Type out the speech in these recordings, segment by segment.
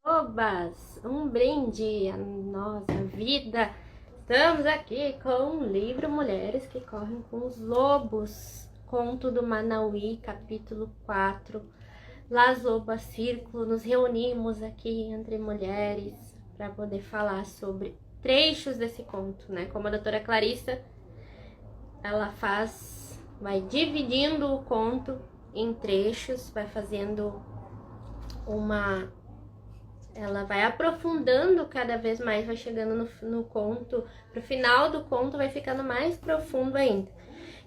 Obas, um brinde à nossa vida. Estamos aqui com o livro Mulheres que Correm com os Lobos, conto do Manauí, capítulo 4. Las Lobas Círculo. Nos reunimos aqui entre mulheres para poder falar sobre trechos desse conto, né? Como a doutora Clarissa, ela vai dividindo o conto em trechos, vai fazendo ela vai aprofundando cada vez mais, vai chegando no conto, pro final do conto vai ficando mais profundo ainda.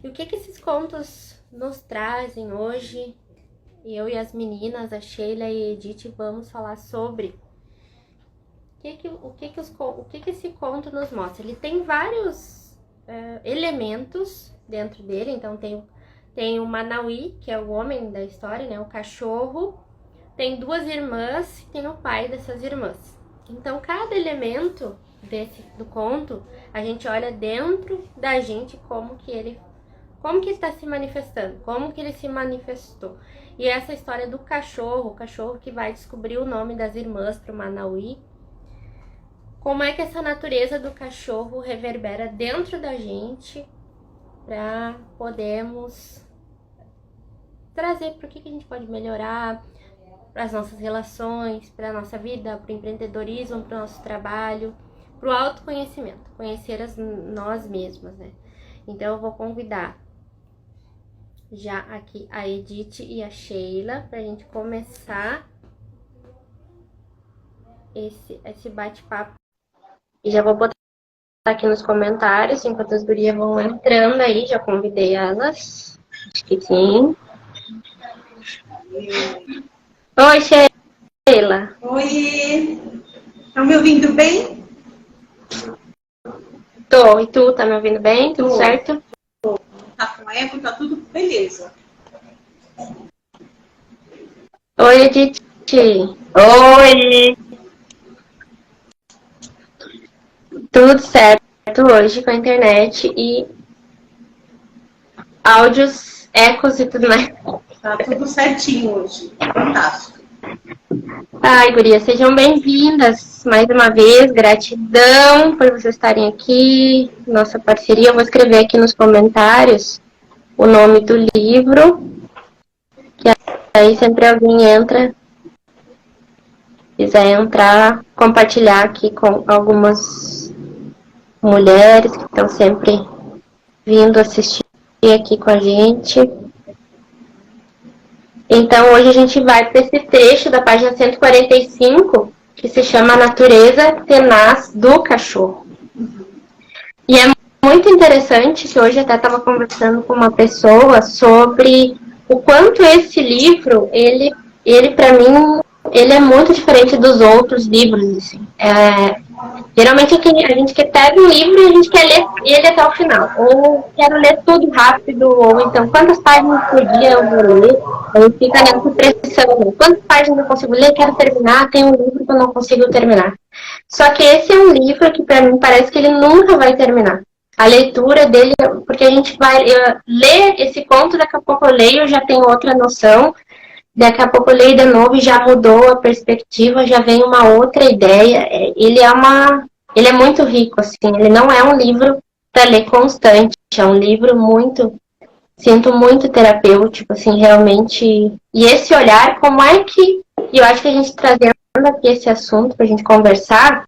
E o que esses contos nos trazem hoje? Eu e as meninas, a Sheila e a Edith, vamos falar sobre o que esse conto nos mostra. Ele tem vários elementos dentro dele. Então tem o Manauí, que é o homem da história, né? O cachorro. Tem duas irmãs e tem o pai dessas irmãs. Então, cada elemento do conto, a gente olha dentro da gente como que está se manifestando, como que ele se manifestou. E essa história do cachorro, o cachorro que vai descobrir o nome das irmãs para o Manauí, como é que essa natureza do cachorro reverbera dentro da gente para podermos trazer para o que a gente pode melhorar, para as nossas relações, para a nossa vida, para o empreendedorismo, para o nosso trabalho, para o autoconhecimento, conhecer nós mesmas, né? Então eu vou convidar já aqui a Edith e a Sheila para a gente começar esse bate-papo. E já vou botar aqui nos comentários, enquanto as gurias vão entrando aí, já convidei elas. Acho que sim. Oi, Sheila. Oi. Estão me ouvindo bem? Tô. E tu, tá me ouvindo bem? Tudo certo? Tô. Tá com eco, tá tudo beleza. Oi, Edith. Oi. Tudo certo hoje com a internet e áudios, ecos e tudo mais. Tá tudo certinho hoje. Fantástico. Ai, gurias, sejam bem-vindas mais uma vez. Gratidão por vocês estarem aqui. Nossa parceria. Eu vou escrever aqui nos comentários o nome do livro. Que aí sempre alguém quiser entrar, compartilhar aqui com algumas mulheres que estão sempre vindo assistir aqui com a gente. Então, hoje a gente vai para esse trecho da página 145, que se chama A Natureza Tenaz do Cachorro. E é muito interessante que hoje até estava conversando com uma pessoa sobre o quanto esse livro, ele para mim, ele é muito diferente dos outros livros, assim. Geralmente a gente pega um livro e a gente quer ler ele até o final. Ou quero ler tudo rápido, ou então quantas páginas por dia eu vou ler. Aí fica nessa pressão. Quantas páginas eu consigo ler? Quero terminar. Tem um livro que eu não consigo terminar. Só que esse é um livro que para mim parece que ele nunca vai terminar. A leitura dele, porque a gente vai ler esse conto, daqui a pouco eu leio, já tenho outra noção. Daqui a pouco eu leio de novo e já mudou a perspectiva, já vem uma outra ideia. Ele é muito rico, assim. Ele não é um livro para ler constante. É um livro sinto muito terapêutico, assim, realmente. E esse olhar, como é que... E eu acho que a gente trazendo aqui esse assunto para a gente conversar,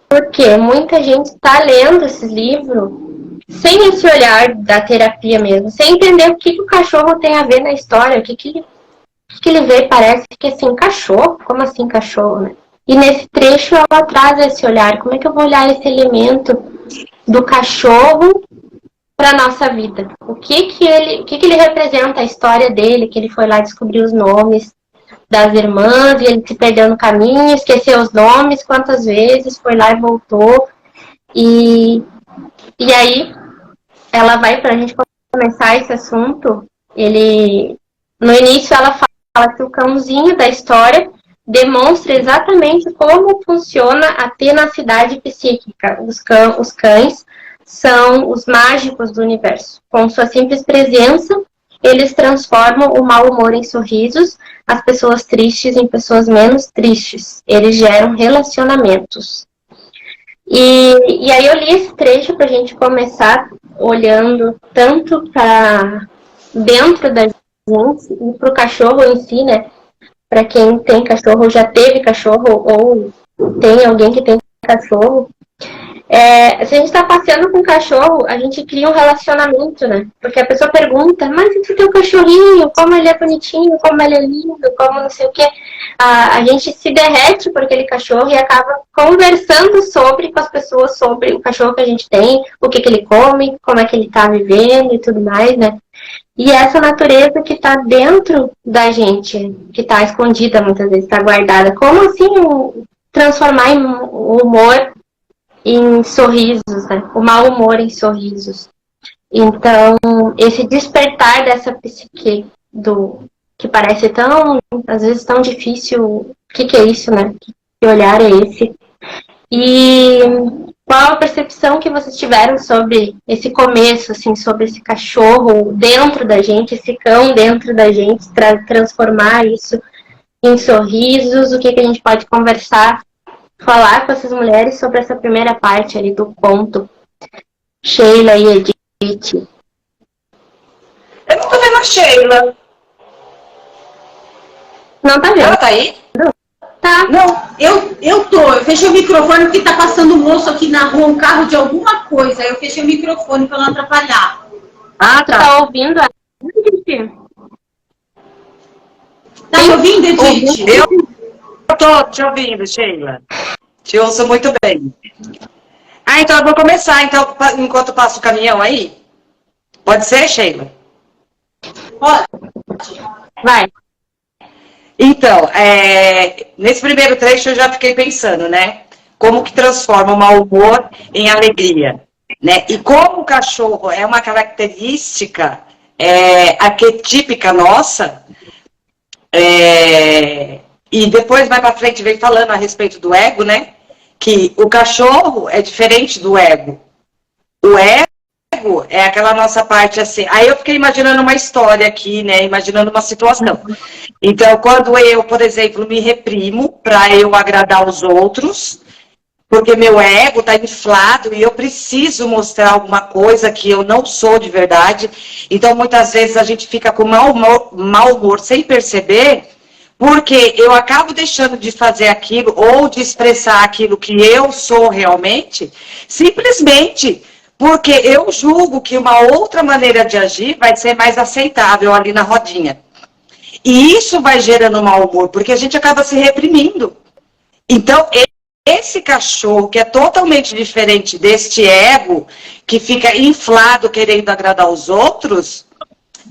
porque muita gente está lendo esse livro sem esse olhar da terapia mesmo, sem entender o que o cachorro tem a ver na história, o que ele vê, parece que assim, cachorro? Como assim cachorro, né? E nesse trecho ela traz esse olhar, como é que eu vou olhar esse elemento do cachorro para nossa vida? O que ele representa, a história dele, que ele foi lá descobrir os nomes das irmãs, e ele se perdeu no caminho, esqueceu os nomes, quantas vezes, foi lá e voltou. E aí, ela vai, pra gente começar esse assunto, no início ela fala que o cãozinho da história demonstra exatamente como funciona a tenacidade psíquica. Os cães são os mágicos do universo. Com sua simples presença, eles transformam o mau humor em sorrisos, as pessoas tristes em pessoas menos tristes. Eles geram relacionamentos. E aí eu li esse trecho para a gente começar olhando tanto para dentro da gente e para o cachorro em si, né? Para quem tem cachorro, já teve cachorro ou tem alguém que tem cachorro. Se a gente está passeando com o cachorro, a gente cria um relacionamento, né? Porque a pessoa pergunta, mas e tu tem um cachorrinho? Como ele é bonitinho, como ele é lindo, como não sei o quê. A gente se derrete por aquele cachorro e acaba conversando com as pessoas sobre o cachorro que a gente tem, o que ele come, como é que ele está vivendo e tudo mais, né? E essa natureza que está dentro da gente, que está escondida muitas vezes, está guardada. Como assim transformar o humor em sorrisos, né? O mau humor em sorrisos. Então, esse despertar dessa psique que parece tão, às vezes, tão difícil. O que é isso, né? Que olhar é esse? E qual a percepção que vocês tiveram sobre esse começo, assim, sobre esse cachorro dentro da gente, esse cão dentro da gente, transformar isso em sorrisos? O que a gente pode conversar, falar com essas mulheres sobre essa primeira parte ali do conto? Sheila e Edith. Eu não tô vendo a Sheila. Não tá vendo? Ela tá aí? Tá. Não, eu tô. Eu fechei o microfone porque tá passando um moço aqui na rua, um carro de alguma coisa. Eu fechei o microfone pra não atrapalhar. Ah, Tu tá ouvindo? Tá me ouvindo, Edith? Eu tô te ouvindo, Sheila. Te ouço muito bem. Ah, então eu vou começar, então, enquanto passa o caminhão aí. Pode ser, Sheila? Pode. Vai. Então, nesse primeiro trecho eu já fiquei pensando, né? Como que transforma o mau humor em alegria, né? E como o cachorro é uma característica arquetípica nossa, e depois mais para frente vem falando a respeito do ego, né? Que o cachorro é diferente do ego. O ego é aquela nossa parte assim. Aí eu fiquei imaginando uma história aqui, né? Imaginando uma situação. Então, quando eu, por exemplo, me reprimo para eu agradar os outros, porque meu ego está inflado e eu preciso mostrar alguma coisa que eu não sou de verdade. Então, muitas vezes a gente fica com mau humor sem perceber, porque eu acabo deixando de fazer aquilo ou de expressar aquilo que eu sou realmente, simplesmente porque eu julgo que uma outra maneira de agir vai ser mais aceitável ali na rodinha. E isso vai gerando mau humor, porque a gente acaba se reprimindo. Então, esse cachorro, que é totalmente diferente deste ego, que fica inflado querendo agradar os outros,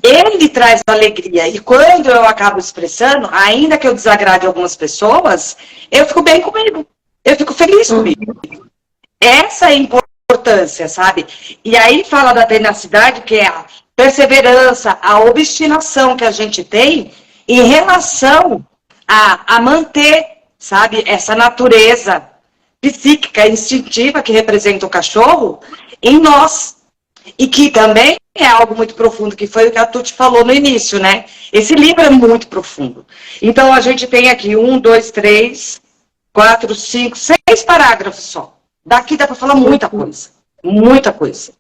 ele traz alegria. E quando eu acabo expressando, ainda que eu desagrade algumas pessoas, eu fico bem comigo. Eu fico feliz comigo. Essa é a importância, sabe? E aí fala da tenacidade, que é a perseverança, a obstinação que a gente tem em relação a manter, sabe, essa natureza psíquica, instintiva que representa o cachorro em nós. E que também é algo muito profundo, que foi o que a Tuti falou no início, né? Esse livro é muito profundo. Então, a gente tem aqui 1, 2, 3, 4, 5, 6 parágrafos só. Daqui dá para falar muita coisa. Muita coisa.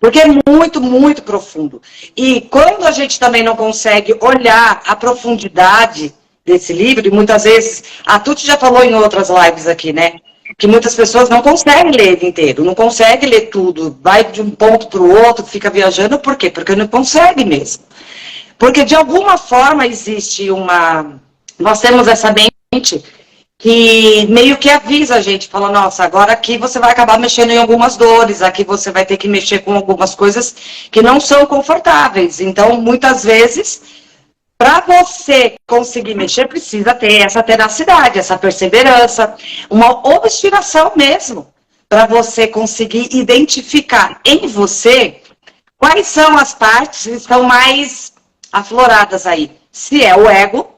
Porque é muito, muito profundo. E quando a gente também não consegue olhar a profundidade desse livro, e muitas vezes, a Tuti já falou em outras lives aqui, né? Que muitas pessoas não conseguem ler ele inteiro, não conseguem ler tudo, vai de um ponto para o outro, fica viajando, por quê? Porque não consegue mesmo. Porque de alguma forma existe nós temos essa mente que meio que avisa a gente, fala, nossa, agora aqui você vai acabar mexendo em algumas dores, aqui você vai ter que mexer com algumas coisas que não são confortáveis. Então, muitas vezes, para você conseguir mexer, precisa ter essa tenacidade, essa perseverança, uma obstinação mesmo, para você conseguir identificar em você quais são as partes que estão mais afloradas aí. Se é o ego,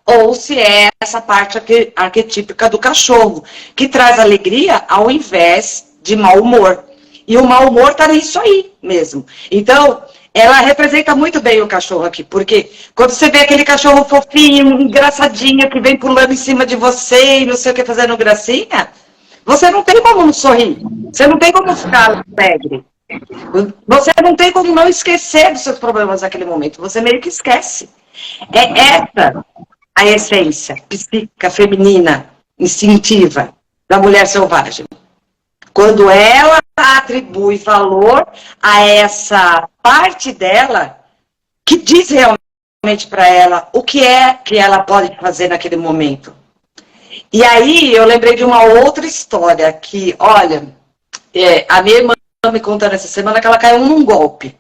ou se é essa parte arquetípica do cachorro, que traz alegria ao invés de mau humor. E o mau humor está nisso aí mesmo. Então, ela representa muito bem o cachorro aqui, porque quando você vê aquele cachorro fofinho, engraçadinho, que vem pulando em cima de você e não sei o que, fazendo gracinha, você não tem como não sorrir, você não tem como ficar alegre, você não tem como não esquecer dos seus problemas naquele momento, você meio que esquece. É essa a essência psíquica, feminina, instintiva da mulher selvagem. Quando ela atribui valor a essa parte dela que diz realmente para ela o que é que ela pode fazer naquele momento. E aí eu lembrei de uma outra história que, olha, a minha irmã me contando essa semana que ela caiu num golpe.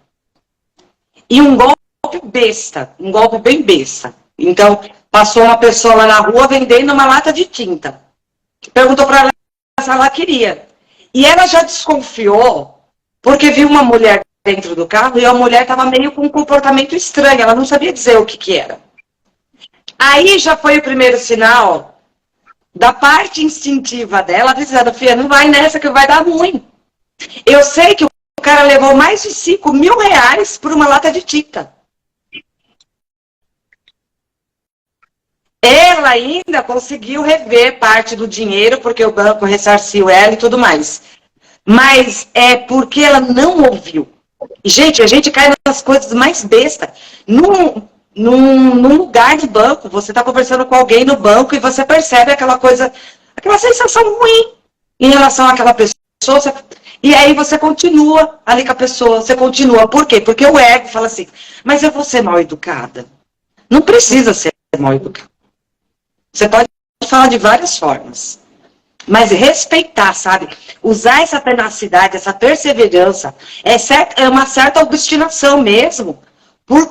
E um golpe besta, um golpe bem besta. Então, passou uma pessoa lá na rua vendendo uma lata de tinta. Perguntou para ela se ela queria. E ela já desconfiou, porque viu uma mulher dentro do carro e a mulher estava meio com um comportamento estranho, ela não sabia dizer o que era. Aí já foi o primeiro sinal da parte instintiva dela, dizendo, filha, não vai nessa que vai dar ruim. Eu sei que o cara levou mais de 5 mil reais por uma lata de tinta. Ela ainda conseguiu rever parte do dinheiro, porque o banco ressarciu ela e tudo mais. Mas é porque ela não ouviu. Gente, a gente cai nas coisas mais bestas. Num lugar de banco, você está conversando com alguém no banco e você percebe aquela coisa, aquela sensação ruim em relação àquela pessoa. E aí você continua ali com a pessoa, você continua. Por quê? Porque o ego fala assim, mas eu vou ser mal educada. Não precisa ser mal educada. Você pode falar de várias formas. Mas respeitar, sabe? Usar essa tenacidade, essa perseverança, é uma certa obstinação mesmo,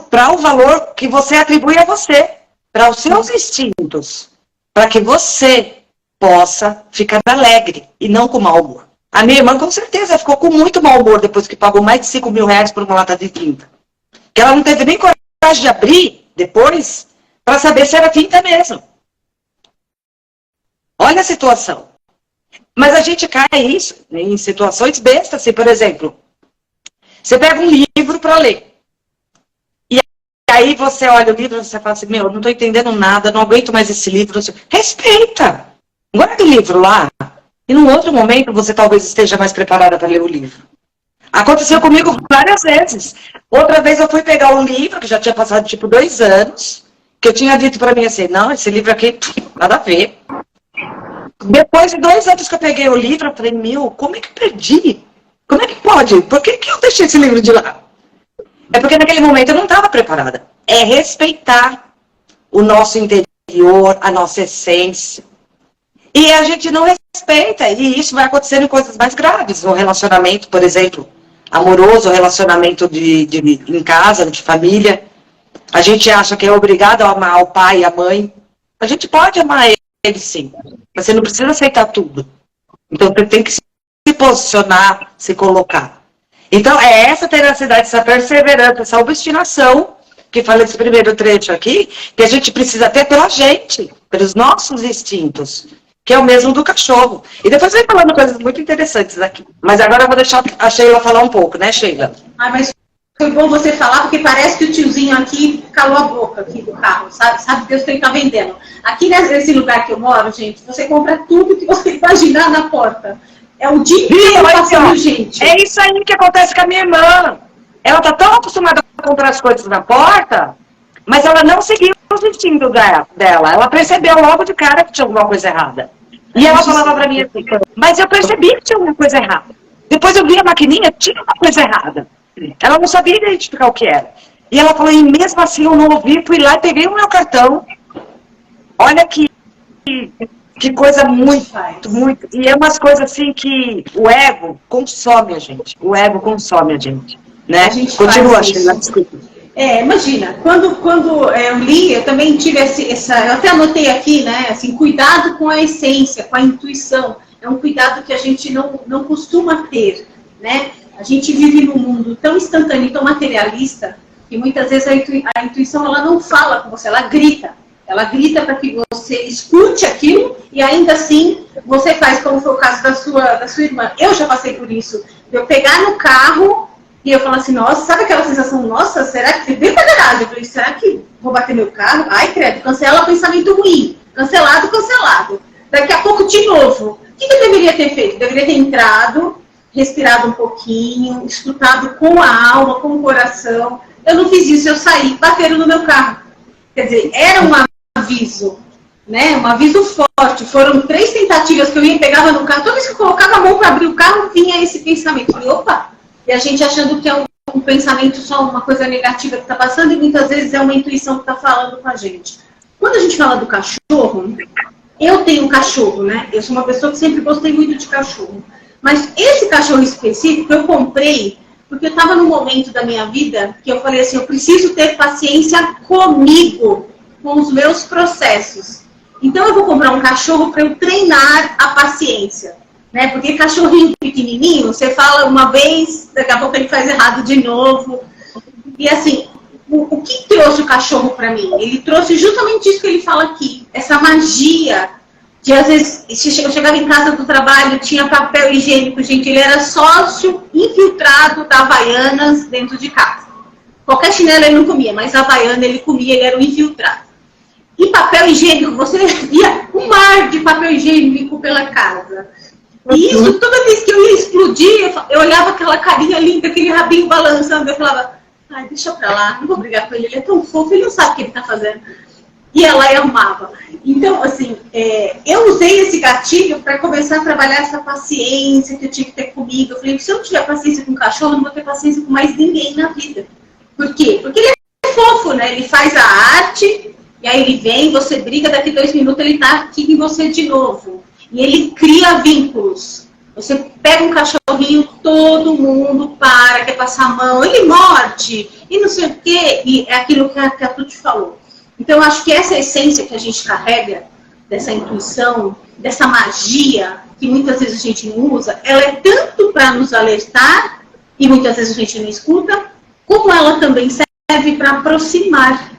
para o valor que você atribui a você, para os seus instintos, para que você possa ficar alegre e não com mau humor. A minha irmã, com certeza, ficou com muito mau humor depois que pagou mais de 5 mil reais por uma lata de tinta. Que ela não teve nem coragem de abrir depois, para saber se era tinta mesmo. Olha a situação. Mas a gente cai isso em situações bestas, assim, por exemplo, você pega um livro para ler. E aí você olha o livro e você fala assim, meu, não estou entendendo nada, não aguento mais esse livro. Respeita! Guarda o livro lá. E num outro momento você talvez esteja mais preparada para ler o livro. Aconteceu comigo várias vezes. Outra vez eu fui pegar um livro, que já tinha passado tipo 2 anos, que eu tinha dito para mim assim, não, esse livro aqui, nada a ver. Depois de 2 anos que eu peguei o livro, eu falei, meu, como é que eu perdi? Como é que pode? Por que eu deixei esse livro de lá? É porque naquele momento eu não estava preparada. É respeitar o nosso interior, a nossa essência. E a gente não respeita. E isso vai acontecer em coisas mais graves. No relacionamento, por exemplo, amoroso, relacionamento em casa, de família. A gente acha que é obrigado a amar o pai e a mãe. A gente pode amar ele sim. Mas você não precisa aceitar tudo. Então você tem que se posicionar, se colocar. Então é essa tenacidade, essa perseverança, essa obstinação, que falei desse primeiro trecho aqui, que a gente precisa ter pela gente, pelos nossos instintos, que é o mesmo do cachorro. E depois vem falando coisas muito interessantes aqui. Mas agora eu vou deixar a Sheila falar um pouco, né, Sheila? Ah, mas foi bom você falar, porque parece que o tiozinho aqui calou a boca aqui do carro, sabe Deus quem tá vendendo. Aqui nesse lugar que eu moro, gente, você compra tudo que você imaginar na porta. É o dia inteiro passando gente. É isso aí que acontece com a minha irmã. Ela tá tão acostumada a comprar as coisas na porta, mas ela não seguiu os instintos dela. Ela percebeu logo de cara que tinha alguma coisa errada. E ela falava pra mim assim, mas eu percebi que tinha alguma coisa errada. Depois eu vi a maquininha, tinha uma coisa errada. Ela não sabia identificar o que era. E ela falou, e mesmo assim eu não ouvi, fui lá e peguei o meu cartão. Olha que coisa muito. E é umas coisas assim que o ego consome a gente. O ego consome a gente. Né? A gente continua, Sheila, desculpa. Imagina, quando eu li, eu também tive eu até anotei aqui, né, assim, cuidado com a essência, com a intuição. É um cuidado que a gente não costuma ter, né? A gente vive num mundo tão instantâneo, tão materialista, que muitas vezes a intuição ela não fala com você, ela grita. Ela grita para que você escute aquilo e ainda assim você faz, como foi o caso da sua irmã. Eu já passei por isso. Eu pegar no carro E eu falo assim, nossa, sabe aquela sensação, nossa, será que... Bem pra garagem, eu falei, será que vou bater meu carro? Ai, credo, cancela pensamento ruim. Cancelado, cancelado. Daqui a pouco, de novo. O que eu deveria ter feito? Eu deveria ter entrado, respirado um pouquinho, escutado com a alma, com o coração. Eu não fiz isso, eu saí, bateram no meu carro. Quer dizer, era um aviso, né? Um aviso forte. Foram 3 tentativas que eu ia, pegava no carro. Toda vez que eu colocava a mão para abrir o carro, vinha esse pensamento. Eu falei, opa! E a gente achando que é um pensamento só, uma coisa negativa que está passando, e muitas vezes é uma intuição que está falando com a gente. Quando a gente fala do cachorro, eu tenho um cachorro, né? Eu sou uma pessoa que sempre gostei muito de cachorro. Mas esse cachorro específico eu comprei porque eu estava num momento da minha vida que eu falei assim, eu preciso ter paciência comigo, com os meus processos. Então eu vou comprar um cachorro para eu treinar a paciência. Né? Porque cachorrinho pequenininho, você fala uma vez, daqui a pouco ele faz errado de novo. E assim, o que trouxe o cachorro para mim? Ele trouxe justamente isso que ele fala aqui, essa magia de, às vezes, eu chegava em casa do trabalho, tinha papel higiênico, gente, ele era sócio infiltrado da Havaianas dentro de casa. Qualquer chinelo ele não comia, mas a Havaiana ele comia, ele era um infiltrado. E papel higiênico, você via um mar de papel higiênico pela casa. E isso, toda vez que eu ia explodir, eu olhava aquela carinha linda, aquele rabinho balançando, eu falava, ai, deixa pra lá, não vou brigar com ele, ele é tão fofo, ele não sabe o que ele tá fazendo. E ela amava. Então, assim, eu usei esse gatilho para começar a trabalhar essa paciência que eu tinha que ter comigo. Eu falei, se eu não tiver paciência com o cachorro, eu não vou ter paciência com mais ninguém na vida. Por quê? Porque ele é fofo, né? Ele faz a arte, e aí ele vem, você briga, daqui 2 minutos ele tá aqui em você de novo. E ele cria vínculos. Você pega um cachorrinho, todo mundo para, quer passar a mão, ele morde, e não sei o quê, e é aquilo que a Tuti falou. Então, eu acho que essa essência que a gente carrega, dessa intuição, dessa magia, que muitas vezes a gente não usa, ela é tanto para nos alertar, e muitas vezes a gente não escuta, como ela também serve para aproximar.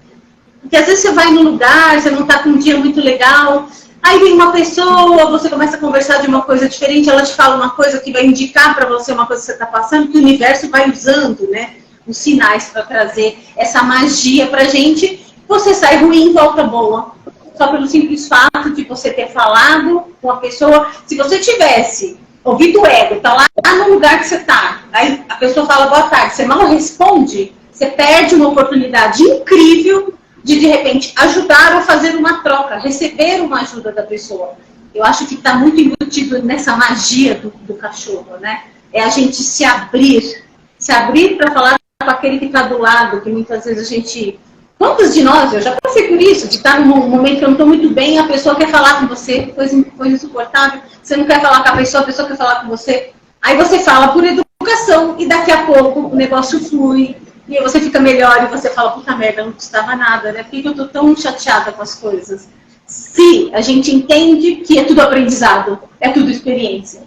Porque às vezes você vai num lugar, você não está com um dia muito legal, aí vem uma pessoa, você começa a conversar de uma coisa diferente, ela te fala uma coisa que vai indicar para você uma coisa que você está passando, que o universo vai usando, né, os sinais para trazer essa magia para a gente. Você sai ruim, volta boa. Só pelo simples fato de você ter falado com a pessoa. Se você tivesse ouvido o ego, tá lá no lugar que você tá, aí a pessoa fala boa tarde, você mal responde, você perde uma oportunidade incrível de repente, ajudar ou fazer uma troca, receber uma ajuda da pessoa. Eu acho que está muito embutido nessa magia do cachorro, né? É a gente se abrir para falar com aquele que está do lado, que muitas vezes a gente... Quantos de nós, eu já passei por isso, de estar num momento que eu não estou muito bem, a pessoa quer falar com você, coisa insuportável, você não quer falar com a pessoa quer falar com você. Aí você fala por educação e daqui a pouco o negócio flui, e aí você fica melhor e você fala, puta merda, não custava nada, né? Por que eu tô tão chateada com as coisas? Se a gente entende que é tudo aprendizado, é tudo experiência.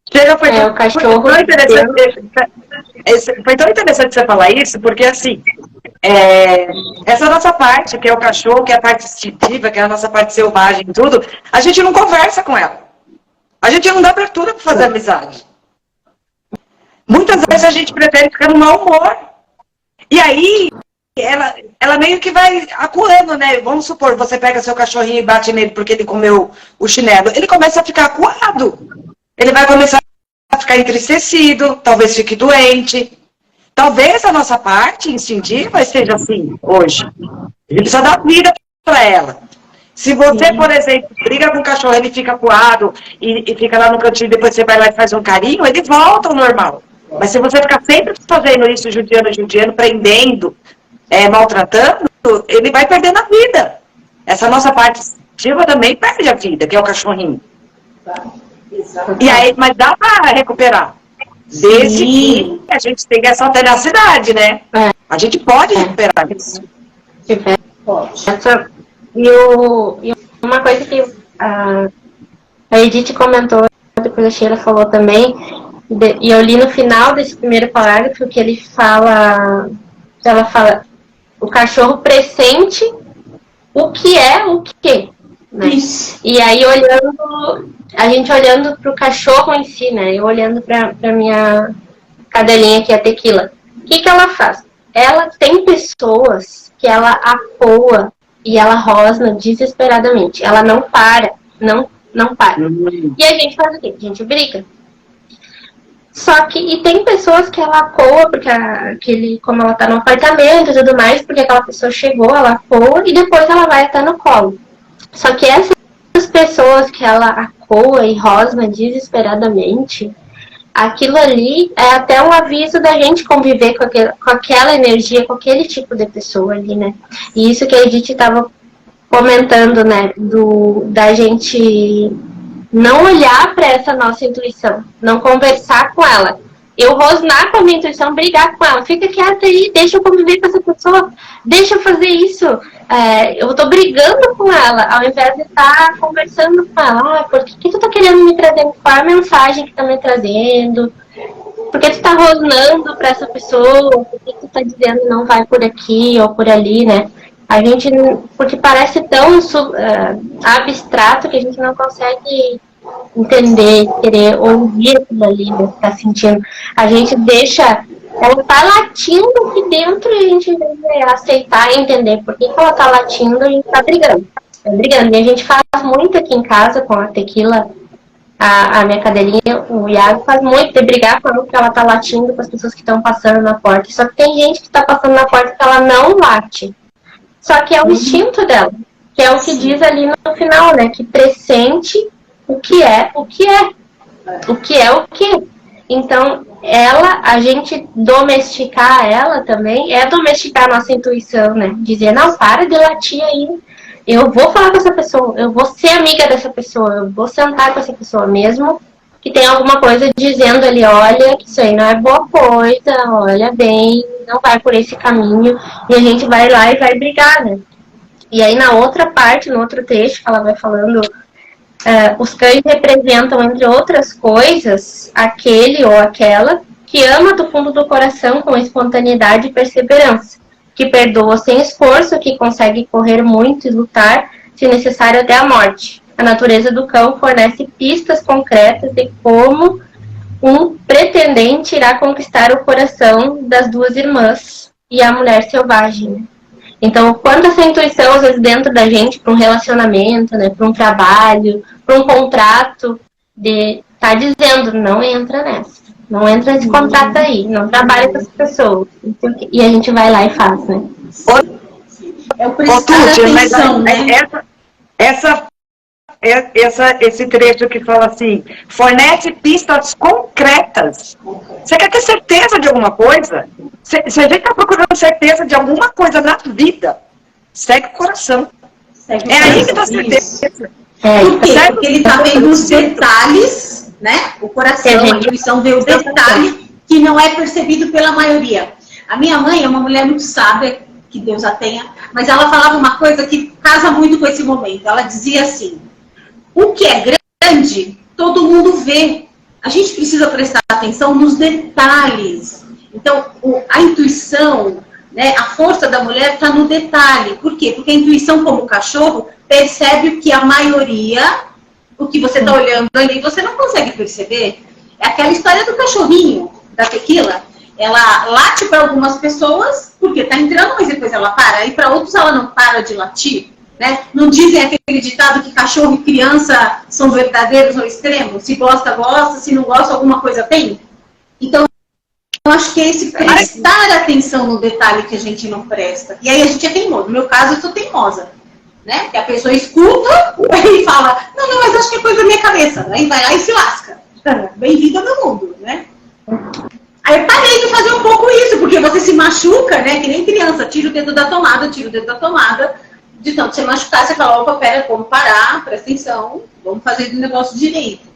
O cachorro... Foi tão interessante você falar isso, porque assim, essa nossa parte, que é o cachorro, que é a parte instintiva, que é a nossa parte selvagem e tudo, a gente não conversa com ela. A gente não dá abertura para fazer amizade. Muitas vezes a gente prefere ficar no mau humor. E aí, ela meio que vai acuando, né? Vamos supor, você pega seu cachorrinho e bate nele porque ele comeu o chinelo. Ele começa a ficar acuado. Ele vai começar a ficar entristecido, talvez fique doente. Talvez a nossa parte instintiva esteja assim, hoje. A gente precisa dar vida para ela. Se você, por exemplo, briga com o cachorro, ele fica acuado e fica lá no cantinho, depois você vai lá e faz um carinho, ele volta ao normal. Mas se você ficar sempre fazendo isso, judiando, prendendo, maltratando, ele vai perdendo a vida. Essa nossa parte instintiva também perde a vida, que é o cachorrinho. E aí, mas dá para recuperar. Desde que a gente tenha essa tenacidade, né? A gente pode recuperar isso. Pode. E uma coisa que a Edith comentou, depois a Sheila falou também, e eu li no final desse primeiro parágrafo que ela fala, o cachorro pressente o que é o quê, né? Isso. E aí a gente olhando para o cachorro em si, né? Eu olhando para minha cadelinha aqui, a Tequila. O que ela faz? Ela tem pessoas que ela apoia e ela rosna desesperadamente. Ela não para, não para. E a gente faz o quê? A gente briga. Só que, e tem pessoas que ela acoa, porque como ela tá no apartamento e tudo mais, porque aquela pessoa chegou, ela acoa e depois ela vai até no colo. Só que essas pessoas que ela acoa e rosna desesperadamente, aquilo ali é até um aviso da gente conviver com aquela energia, com aquele tipo de pessoa ali, né? E isso que a Edith estava comentando, né? Da gente não olhar para essa nossa intuição, não conversar com ela. Eu rosnar com a minha intuição, brigar com ela. Fica quieta aí, deixa eu conviver com essa pessoa, deixa eu fazer isso. Eu tô brigando com ela, ao invés de estar conversando com ela. Por que tu tá querendo me trazer? Qual é a mensagem que tá me trazendo? Por que tu tá rosnando para essa pessoa? Por que tu tá dizendo não vai por aqui ou por ali, né? A gente, porque parece tão abstrato que a gente não consegue entender, querer ouvir aquilo ali, né, que tá sentindo. A gente deixa, ela tá latindo aqui dentro e a gente deve aceitar e entender por que ela tá latindo e a gente tá brigando. E a gente faz muito aqui em casa com a Tequila, a minha cadelinha, o Iago faz muito de brigar com ela porque ela tá latindo com as pessoas que estão passando na porta. Só que tem gente que tá passando na porta que ela não late. Só que é o instinto dela, que é o que diz ali no final, né? Que pressente o que é o que é. O que é o que. Então, a gente domesticar ela também, é domesticar a nossa intuição, né? Dizer, não, para de latir aí. Eu vou falar com essa pessoa, eu vou ser amiga dessa pessoa, eu vou sentar com essa pessoa mesmo, que tem alguma coisa dizendo ali, olha, que isso aí não é boa coisa, olha bem, não vai por esse caminho, e a gente vai lá e vai brigar, né? E aí na outra parte, no outro trecho, que ela vai falando, os cães representam, entre outras coisas, aquele ou aquela que ama do fundo do coração com espontaneidade e perseverança, que perdoa sem esforço, que consegue correr muito e lutar, se necessário, até a morte. A natureza do cão fornece pistas concretas de como um pretendente irá conquistar o coração das duas irmãs e a mulher selvagem. Então, quando essa intuição, às vezes, dentro da gente, para um relacionamento, né, para um trabalho, para um contrato, tá dizendo, não entra nessa. Não entra nesse contrato aí, não trabalha com as pessoas. E a gente vai lá e faz, né? É o prestar atenção, né? Esse trecho que fala assim, fornece pistas concretas. Você quer ter certeza de alguma coisa? Se a gente está procurando certeza de alguma coisa na vida, segue o coração. Aí que está a certeza. Por quê? Porque ele está vendo os detalhes, né? O coração, a intuição vê o detalhe que não é percebido pela maioria. A minha mãe é uma mulher muito sábia, que Deus a tenha, mas ela falava uma coisa que casa muito com esse momento. Ela dizia assim, o que é grande, todo mundo vê. A gente precisa prestar atenção nos detalhes. Então, a intuição, né, a força da mulher está no detalhe. Por quê? Porque a intuição, como o cachorro, percebe o que a maioria, o que você está olhando ali, você não consegue perceber. É aquela história do cachorrinho, da Tequila. Ela late para algumas pessoas, porque está entrando, mas depois ela para. E para outros ela não para de latir. Né? Não dizem aquele ditado que cachorro e criança são verdadeiros ou extremos? Se gosta, gosta, se não gosta, alguma coisa tem? Então, eu acho que é esse prestar atenção no detalhe que a gente não presta. E aí a gente é teimoso. No meu caso, eu sou teimosa. Né? Que a pessoa escuta e fala, não, mas acho que é coisa da minha cabeça. Aí vai lá e se lasca. Bem-vindo ao meu mundo, né? Aí eu parei de fazer um pouco isso, porque você se machuca, né? Que nem criança, tira o dedo da tomada, de tanto você machucar, você fala, opa, pera, vamos parar, presta atenção, vamos fazer o negócio direito.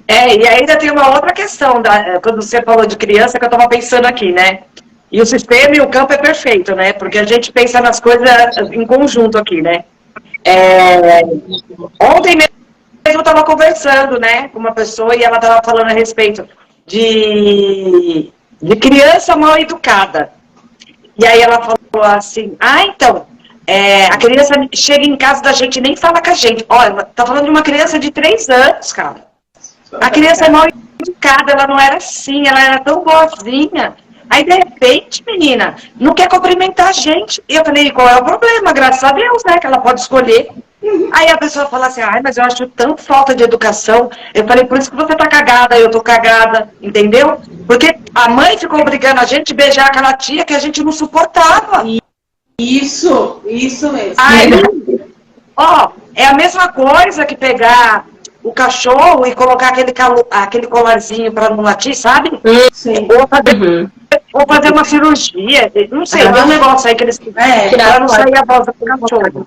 E ainda tem uma outra questão, quando você falou de criança, que eu estava pensando aqui, né? E o sistema e o campo é perfeito, né? Porque a gente pensa nas coisas em conjunto aqui, né? Ontem mesmo eu estava conversando, né, com uma pessoa e ela estava falando a respeito de criança mal educada. E aí ela falou assim, então, a criança chega em casa da gente e nem fala com a gente. Olha, tá falando de uma criança de 3 anos, cara. A criança é mal indicada, ela não era assim, ela era tão boazinha. Aí, de repente, menina, não quer cumprimentar a gente. E eu falei, qual é o problema? Graças a Deus, né, que ela pode escolher. Aí a pessoa fala assim, ai, mas eu acho tão falta de educação. Eu falei, por isso que você tá cagada, eu tô cagada, entendeu? Porque a mãe ficou obrigando a gente a beijar aquela tia que a gente não suportava. Isso mesmo. Aí, ó, é a mesma coisa que pegar o cachorro e colocar aquele colarzinho para não latir, sabe? Sim. Ou fazer uma cirurgia, não sei, tem um negócio aí que eles para não sair a voz do cachorro.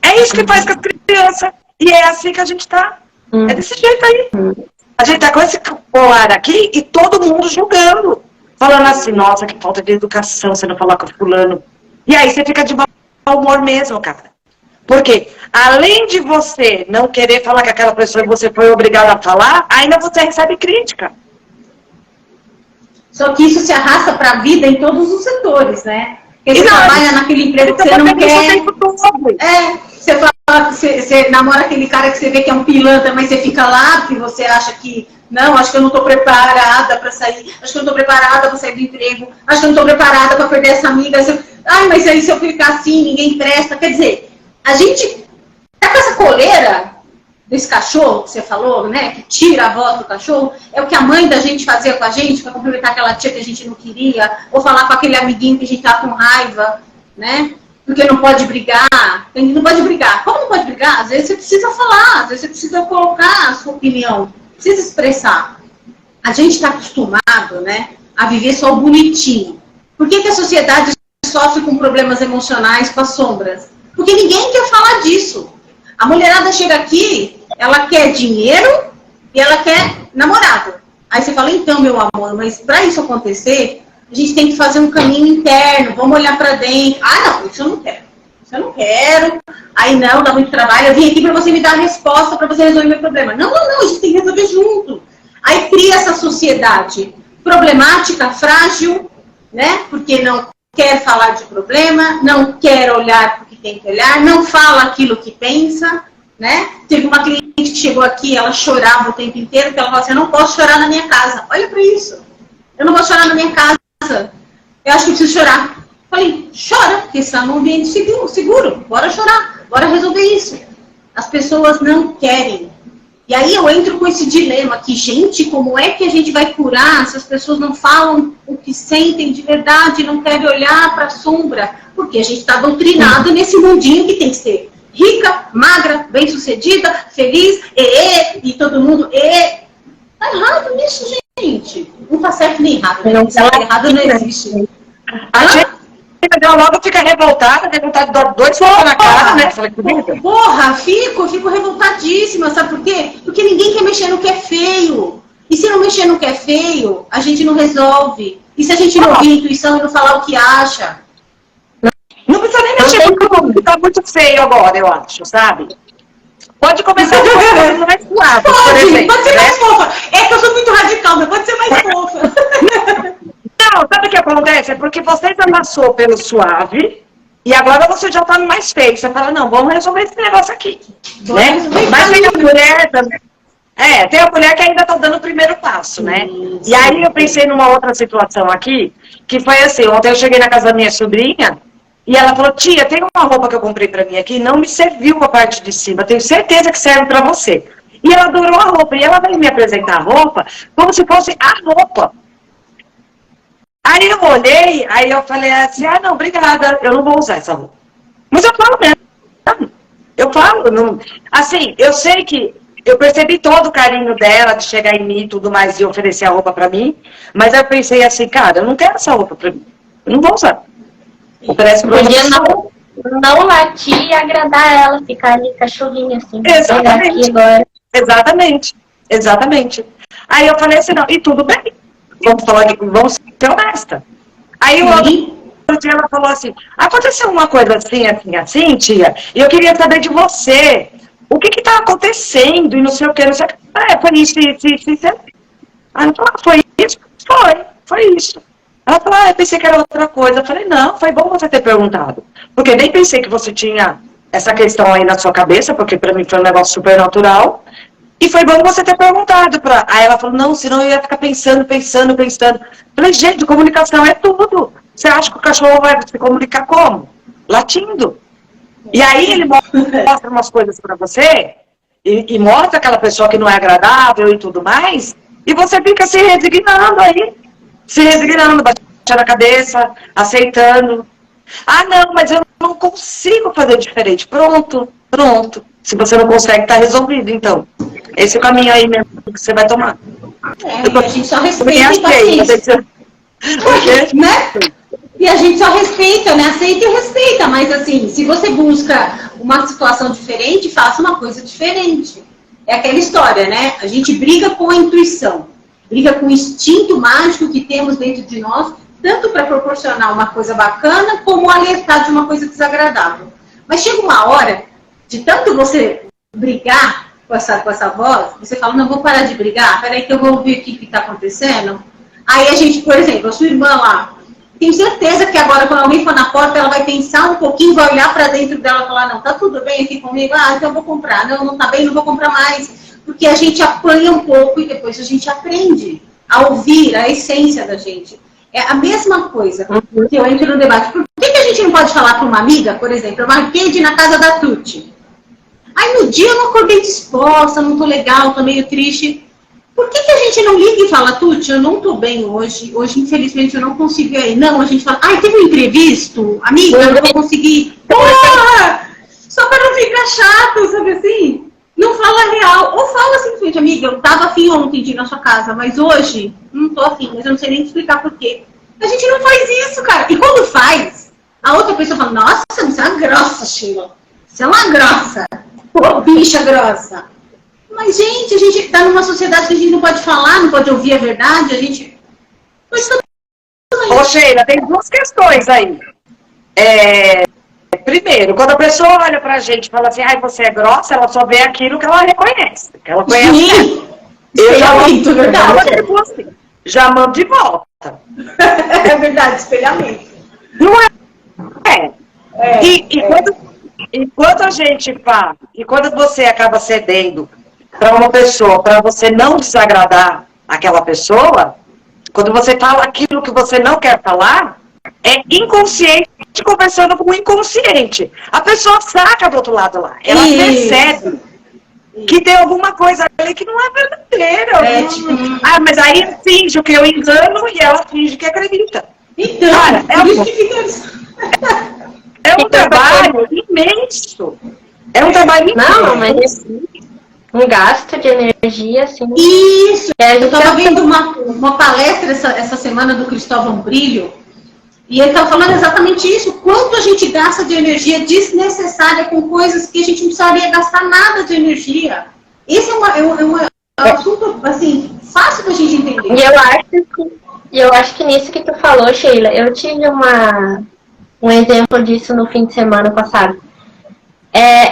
É isso que faz com as crianças. E é assim que a gente tá. É desse jeito aí. A gente tá com esse colar aqui e todo mundo julgando. Falando assim, nossa, que falta de educação você não falar com o fulano. E aí você fica de mau humor mesmo, cara. Porque, além de você não querer falar com aquela pessoa e você foi obrigado a falar, ainda você recebe crítica. Só que isso se arrasta para a vida em todos os setores, né? Porque você trabalha naquele emprego que você não quer. Você namora aquele cara que você vê que é um pilantra, mas você fica lá porque você acha que não, acho que eu não estou preparada para sair, acho que eu não estou preparada para sair do emprego, acho que eu não estou preparada para perder essa amiga. Ai, mas aí se eu ficar assim, ninguém presta. Quer dizer, a gente tá com essa coleira desse cachorro que você falou, né? Que tira a voz do cachorro, é o que a mãe da gente fazia com a gente, para cumprimentar aquela tia que a gente não queria, ou falar com aquele amiguinho que a gente tá com raiva, né? Porque não pode brigar. Não pode brigar. Como não pode brigar? Às vezes você precisa falar, às vezes você precisa colocar a sua opinião, precisa expressar. A gente está acostumado, né, a viver só o bonitinho. Por que a sociedade sofre com problemas emocionais, com as sombras? Porque ninguém quer falar disso. A mulherada chega aqui, ela quer dinheiro e ela quer namorado. Aí você fala, então, meu amor, mas para isso acontecer, a gente tem que fazer um caminho interno, vamos olhar para dentro. Ah, não, isso eu não quero. Isso eu não quero. Aí não, dá muito trabalho. Eu vim aqui para você me dar a resposta, para você resolver meu problema. Não, a gente tem que resolver junto. Aí cria essa sociedade problemática, frágil, né? Porque não quer falar de problema, não quer olhar porque tem que olhar, não fala aquilo que pensa, né? Teve uma cliente que chegou aqui, ela chorava o tempo inteiro, porque ela falou assim, eu não posso chorar na minha casa. Olha para isso. Eu não posso chorar na minha casa. Eu acho que eu preciso chorar. Falei, chora, porque está num ambiente seguro. Bora chorar, bora resolver isso. As pessoas não querem. E aí eu entro com esse dilema que, gente, como é que a gente vai curar se as pessoas não falam o que sentem de verdade, não querem olhar para a sombra? Porque a gente está doutrinado nesse mundinho que tem que ser rica, magra, bem-sucedida, feliz, e todo mundo, Tá errado nisso, gente. Não tá certo nem errado. Né? Se tá errado, não existe. A gente logo fica revoltada, tem vontade de dar 2 sopas na cara, né? Porra, fico revoltadíssima, sabe por quê? Porque ninguém quer mexer no que é feio. E se não mexer no que é feio, a gente não resolve. E se a gente não ouvir a intuição e não falar o que acha? Não precisa nem mexer porque tá muito feio agora, eu acho, sabe? Pode começar de uma coisa mais suave. Pode ser mais fofa. É que eu sou muito radical, mas pode ser mais fofa. Não, sabe o que acontece? É porque você já passou pelo suave e agora você já tá no mais feio. Você fala, não, vamos resolver esse negócio aqui. Né? Mas tem a mulher também. Tem a mulher que ainda tá dando o primeiro passo, né? E aí eu pensei numa outra situação aqui, que foi assim, ontem eu cheguei na casa da minha sobrinha, e ela falou, tia, tem uma roupa que eu comprei pra mim aqui, não me serviu a parte de cima, tenho certeza que serve pra você. E ela adorou a roupa, e ela veio me apresentar a roupa como se fosse a roupa. Aí eu olhei, aí eu falei assim, não, obrigada, eu não vou usar essa roupa. Mas eu falo mesmo, eu falo, não, assim, eu sei que eu percebi todo o carinho dela de chegar em mim e tudo mais e oferecer a roupa pra mim, mas eu pensei assim, cara, eu não quero essa roupa pra mim, eu não vou usar. Podia não latir e agradar ela, ficar ali cachorrinha assim. Exatamente. Agora. Exatamente. Aí eu falei assim, não, e tudo bem. Vamos ser honesta. Aí o outro dia ela falou assim, aconteceu uma coisa assim, tia, e eu queria saber de você. O que tá acontecendo? E não sei o que, não sei o que. Foi isso. Aí ela falou, foi isso? Foi isso. Ela falou, eu pensei que era outra coisa. Eu falei, não, foi bom você ter perguntado. Porque nem pensei que você tinha essa questão aí na sua cabeça, porque pra mim foi um negócio super natural. E foi bom você ter perguntado para. Aí ela falou, não, senão eu ia ficar pensando. Falei, gente, comunicação é tudo. Você acha que o cachorro vai se comunicar como? Latindo. E aí ele mostra umas coisas para você, e mostra aquela pessoa que não é agradável e tudo mais, e você fica se resignando aí. Se resignando, baixando a cabeça, aceitando. Ah, não, mas eu não consigo fazer diferente. Pronto. Se você não consegue, tá resolvido, então. Esse é o caminho aí mesmo que você vai tomar. E a gente só respeita a paciência. Né? E a gente só respeita, né? Aceita e respeita. Mas assim, se você busca uma situação diferente, faça uma coisa diferente. É aquela história, né? A gente briga com a intuição. Briga com o instinto mágico que temos dentro de nós, tanto para proporcionar uma coisa bacana, como alertar de uma coisa desagradável. Mas chega uma hora, de tanto você brigar com essa voz, você fala, não, vou parar de brigar, peraí que eu vou ouvir o que está acontecendo. Aí a gente, por exemplo, a sua irmã lá, tenho certeza que agora, quando alguém for na porta, ela vai pensar um pouquinho, vai olhar para dentro dela e falar, não, tá tudo bem aqui comigo? Ah, então eu vou comprar. Não tá bem, não vou comprar mais. Porque a gente apanha um pouco e depois a gente aprende a ouvir a essência da gente. É a mesma coisa que eu entro no debate. Por que a gente não pode falar para uma amiga, por exemplo, eu marquei de ir na casa da Tuti. Aí no dia eu não acordei disposta, não tô legal, tô meio triste. Por que a gente não liga e fala, Tuti, eu não tô bem hoje, infelizmente eu não consigo ir. Não, a gente fala, teve um imprevisto, amiga, eu não vou conseguir. Porra! Só para não ficar chato, sabe assim? Não fala real. Ou fala simplesmente, amiga, eu tava afim ontem de ir na sua casa, mas hoje não tô afim, mas eu não sei nem explicar por quê. A gente não faz isso, cara. E quando faz, a outra pessoa fala, nossa, você é uma grossa, Sheila. Você é uma grossa. Pô, bicha grossa. Mas, gente, a gente tá numa sociedade que a gente não pode falar, não pode ouvir a verdade, a gente... Ô, Sheila, tem duas questões aí. Primeiro, quando a pessoa olha pra gente e fala assim, você é grossa, ela só vê aquilo que ela reconhece. Que ela conhece. Sim. Eu já mando, verdade. Já mando de volta. É verdade, espelhamento. Não é? E quando a gente fala, e quando você acaba cedendo para uma pessoa, para você não desagradar aquela pessoa, quando você fala aquilo que você não quer falar, é inconsciente conversando com o inconsciente. A pessoa saca do outro lado lá. Ela percebe que tem alguma coisa ali que não é verdadeira. Mas aí eu finjo que eu engano e ela finge que acredita. Então, cara, é um trabalho imenso. É um trabalho imenso. Não, mas um gasto de energia, assim. Isso! Eu estava vendo uma palestra essa semana do Cristóvão Brilho, e ele estava falando exatamente isso, quanto a gente gasta de energia desnecessária com coisas que a gente não precisaria gastar nada de energia. Esse é um assunto, assim, fácil da gente entender. E eu acho que nisso que tu falou, Sheila, eu tive um exemplo disso no fim de semana passado.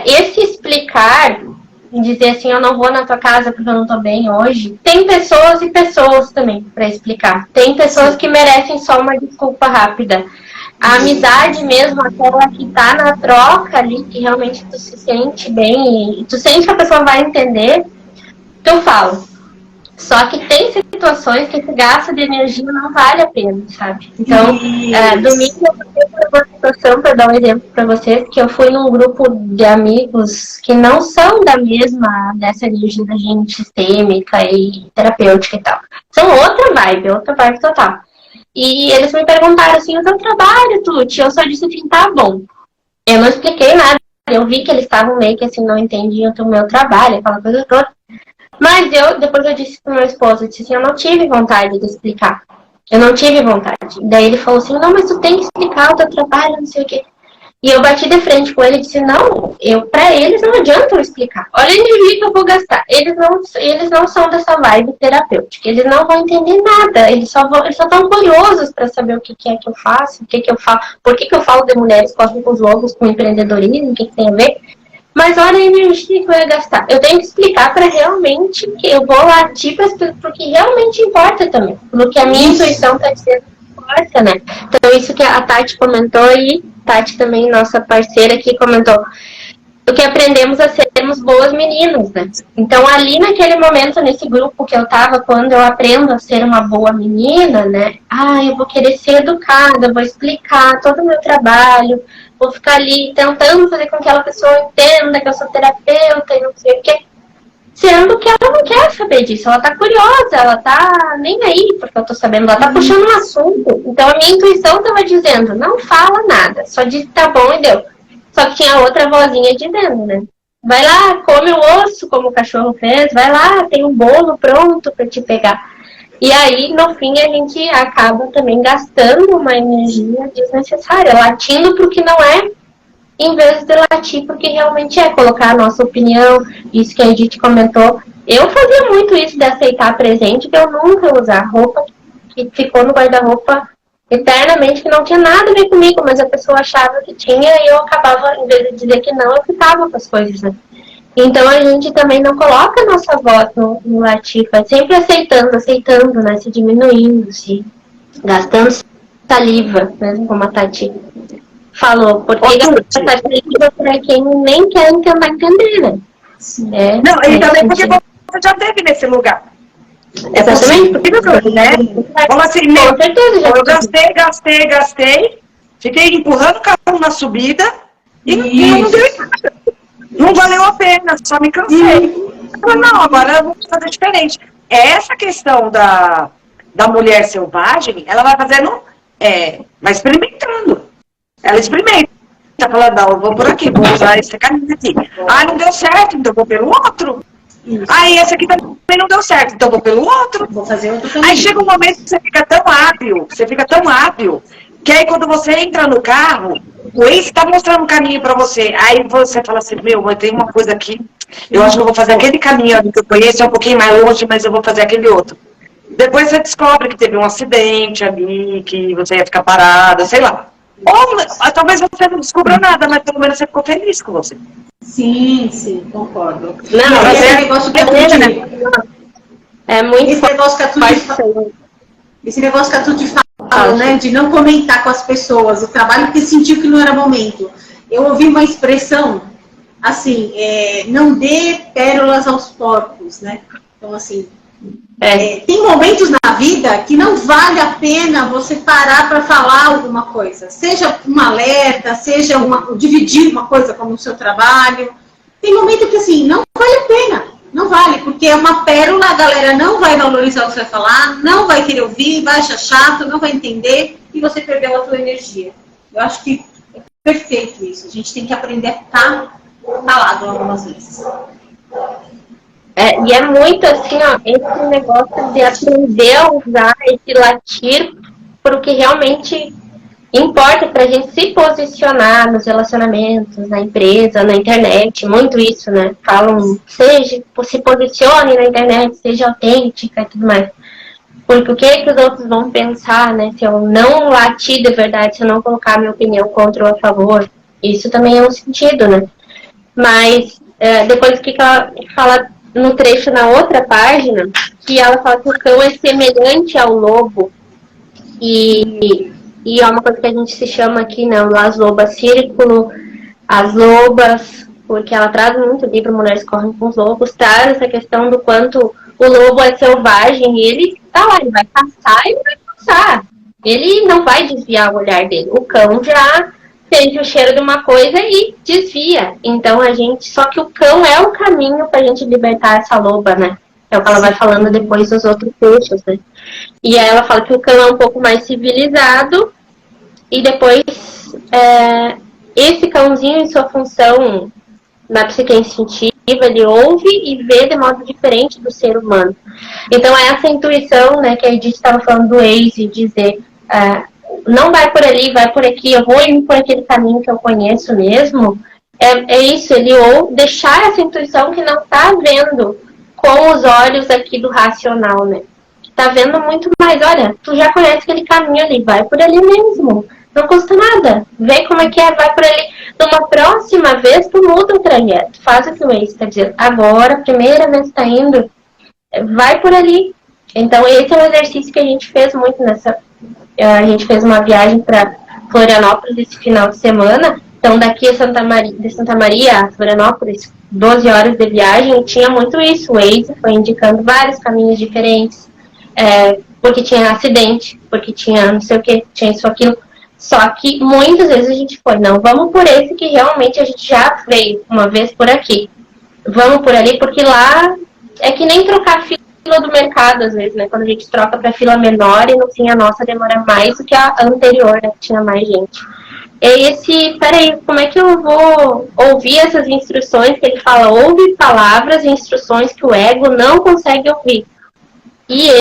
Esse explicar, dizer assim, eu não vou na tua casa porque eu não tô bem hoje, tem pessoas e pessoas também para explicar. Tem pessoas que merecem só uma desculpa rápida. A amizade mesmo, aquela que tá na troca ali, que realmente tu se sente bem e tu sente que a pessoa vai entender, eu falo. Só que tem situações que esse gasto de energia não vale a pena, sabe? Então, domingo eu passei por uma situação, para dar um exemplo para vocês, que eu fui num grupo de amigos que não são dessa energia da gente sistêmica e terapêutica e tal. São outra vibe total. E eles me perguntaram assim, o teu trabalho, Tuti? Eu só disse assim, tá bom. Eu não expliquei nada, eu vi que eles estavam meio que assim, não entendiam o meu trabalho, aquela coisa toda. Mas depois eu disse pro meu esposo, eu disse assim, eu não tive vontade de explicar. Eu não tive vontade. Daí ele falou assim, não, mas tu tem que explicar o teu trabalho, não sei o quê. E eu bati de frente com ele e disse, não, pra eles não adianta eu explicar. Olha a energia que eu vou gastar. Eles não são dessa vibe terapêutica. Eles não vão entender nada. Eles só estão curiosos para saber o que é que eu faço, o que eu falo, por que eu falo de mulheres cósmicos loucos com empreendedorismo, o que tem a ver. Mas olha a energia que eu ia gastar. Eu tenho que explicar para realmente que eu vou latir para que realmente importa também. Porque a minha intuição está dizendo que importa, né? Então, isso que a Tati comentou e Tati também, nossa parceira aqui, comentou. do que aprendemos a sermos boas meninas, né? Então, ali naquele momento, nesse grupo que eu tava, quando eu aprendo a ser uma boa menina, né? Eu vou querer ser educada, vou explicar todo o meu trabalho, vou ficar ali tentando fazer com que aquela pessoa entenda que eu sou terapeuta e não sei o quê. Sendo que ela não quer saber disso, ela tá curiosa, ela tá nem aí porque eu tô sabendo, ela tá puxando um assunto. Então a minha intuição tava dizendo, não fala nada, só diz tá bom e deu. Só que tinha outra vozinha dizendo, né? Vai lá, come o osso, como o cachorro fez, vai lá, tem um bolo pronto pra te pegar. E aí, no fim, a gente acaba também gastando uma energia desnecessária, latindo pro que não é, em vez de latir porque realmente é colocar a nossa opinião, isso que a gente comentou. Eu fazia muito isso de aceitar presente, que eu nunca usar roupa que ficou no guarda-roupa eternamente, que não tinha nada a ver comigo, mas a pessoa achava que tinha e eu acabava, em vez de dizer que não, eu ficava com as coisas, né? Então a gente também não coloca a nossa voz no latir, vai sempre aceitando, né? Se diminuindo, se gastando saliva, mesmo como a Tati falou, porque gastar saliva para quem nem quer entender, né? Não, e também porque você já esteve nesse lugar. Exatamente. Possível, né? Como assim, com certeza, eu gastei, fiquei empurrando o carro na subida e não deu nada. Não valeu a pena, só me cansei. Não, agora eu vou fazer diferente. Essa questão da mulher selvagem, ela vai fazendo, vai experimentando. Ela experimenta. Tá falando, não, eu vou por aqui, vou usar esse caminho aqui. Não deu certo, então vou pelo outro. Isso. Esse aqui também não deu certo, então vou pelo outro. Vou fazer outro caminho. Aí chega um momento que você fica tão hábil, que aí quando você entra no carro, o Waze está mostrando um caminho para você. Aí você fala assim, mas tem uma coisa aqui, eu acho que eu vou fazer aquele caminho ali que eu conheço, é um pouquinho mais longe, mas eu vou fazer aquele outro. Depois você descobre que teve um acidente ali, que você ia ficar parada, sei lá. Ou talvez você não descubra nada, mas pelo menos você ficou feliz com você. Sim, concordo. Não, esse negócio que a Tuti... muito esse negócio que a Tuti fala, né, de não comentar com as pessoas o trabalho porque sentiu que não era momento. Eu ouvi uma expressão, assim, não dê pérolas aos porcos, né? Então, assim, tem momentos na vida que não vale a pena você parar para falar alguma coisa. Seja um alerta, seja dividir uma coisa como o seu trabalho. Tem momento que, assim, não vale a pena. Não vale, porque é uma pérola, a galera não vai valorizar o que você vai falar, não vai querer ouvir, vai achar chato, não vai entender, e você perdeu a sua energia. Eu acho que é perfeito isso. A gente tem que aprender a ficar calado algumas vezes. E é muito assim, ó, esse negócio de aprender a usar esse latir para o que realmente importa para a gente se posicionar nos relacionamentos, na empresa, na internet, muito isso, né? Falam, se posicione na internet, seja autêntica e tudo mais. Porque o que os outros vão pensar, né? Se eu não latir de verdade, se eu não colocar minha opinião contra ou a favor, isso também é um sentido, né? Mas depois que ela fala no trecho na outra página, que ela fala que o cão é semelhante ao lobo e é uma coisa que a gente se chama aqui, né, o Las Lobas Círculo, as lobas, porque ela traz muito livro Mulheres Correm com os Lobos, traz essa questão do quanto o lobo é selvagem e ele tá lá, ele vai caçar e vai caçar. Ele não vai desviar o olhar dele. O cão já sente o cheiro de uma coisa e desvia. Então só que o cão é o caminho pra gente libertar essa loba, né? É o que ela vai falando depois dos outros textos, né? E aí ela fala que o cão é um pouco mais civilizado e depois esse cãozinho em sua função na psique instintiva, ele ouve e vê de modo diferente do ser humano. Então essa intuição, né, que a Edith estava falando do Waze, dizer não vai por ali, vai por aqui, eu vou ir por aquele caminho que eu conheço mesmo, é isso, ele ou deixar essa intuição que não está vendo com os olhos aqui do racional, né? Tá vendo muito mais, olha, tu já conhece aquele caminho ali, vai por ali mesmo, não custa nada, vê como é que vai por ali. Numa próxima vez, tu muda o trajeto, faz o que o Waze está dizendo. Agora, a primeira vez que tá indo, vai por ali. Então, esse é um exercício que a gente fez muito a gente fez uma viagem para Florianópolis esse final de semana, Então, daqui de Santa Maria a Florianópolis, 12 horas de viagem, tinha muito isso. O Waze foi indicando vários caminhos diferentes, porque tinha acidente, porque tinha não sei o que, tinha isso, aquilo. Só que muitas vezes a gente foi, não, vamos por esse que realmente a gente já veio uma vez por aqui. Vamos por ali, porque lá é que nem trocar fila do mercado, às vezes, né? Quando a gente troca para fila menor e no fim a nossa demora mais do que a anterior, né? Que tinha mais gente. Peraí, como é que eu vou ouvir essas instruções que ele fala? Ouve palavras e instruções que o ego não consegue ouvir. E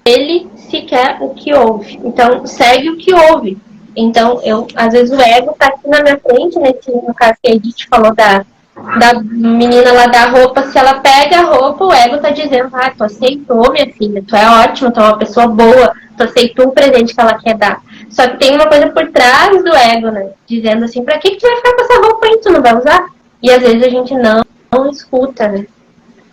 ele sequer o que ouve. Então, segue o que ouve. Então, às vezes o ego tá aqui na minha frente, no caso que a Edith falou da menina lá da roupa, se ela pega a roupa, o ego tá dizendo, tu aceitou, minha filha, tu é ótima, tu é uma pessoa boa, tu aceitou o presente que ela quer dar. Só que tem uma coisa por trás do ego, né? Dizendo assim, pra que tu vai ficar com essa roupa aí, tu não vai usar? E às vezes a gente não escuta, né?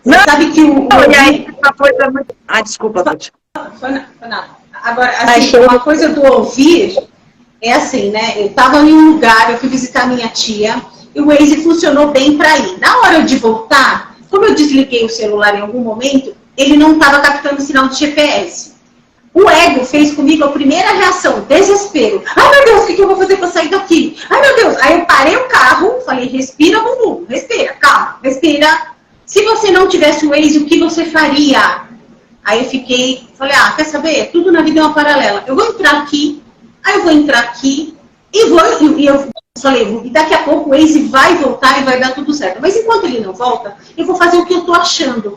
Você sabe que E aí, uma coisa muito... desculpa, Tati. Foi nada. Agora, assim, uma coisa do ouvir é assim, né? Eu tava em um lugar, eu fui visitar minha tia, e o Waze funcionou bem para ir. Na hora de voltar, como eu desliguei o celular em algum momento, ele não estava captando o sinal de GPS. O ego fez comigo a primeira reação, desespero. Ai, meu Deus, o que eu vou fazer para sair daqui? Ai, meu Deus. Aí eu parei o carro, falei, respira, bumbum, respira, calma, respira. Se você não tivesse o Waze, o que você faria? Aí eu falei, quer saber? Tudo na vida é uma paralela. Eu vou entrar aqui, aí eu vou entrar aqui, e eu falei, e daqui a pouco o Waze vai voltar e vai dar tudo certo. Mas enquanto ele não volta, eu vou fazer o que eu tô achando.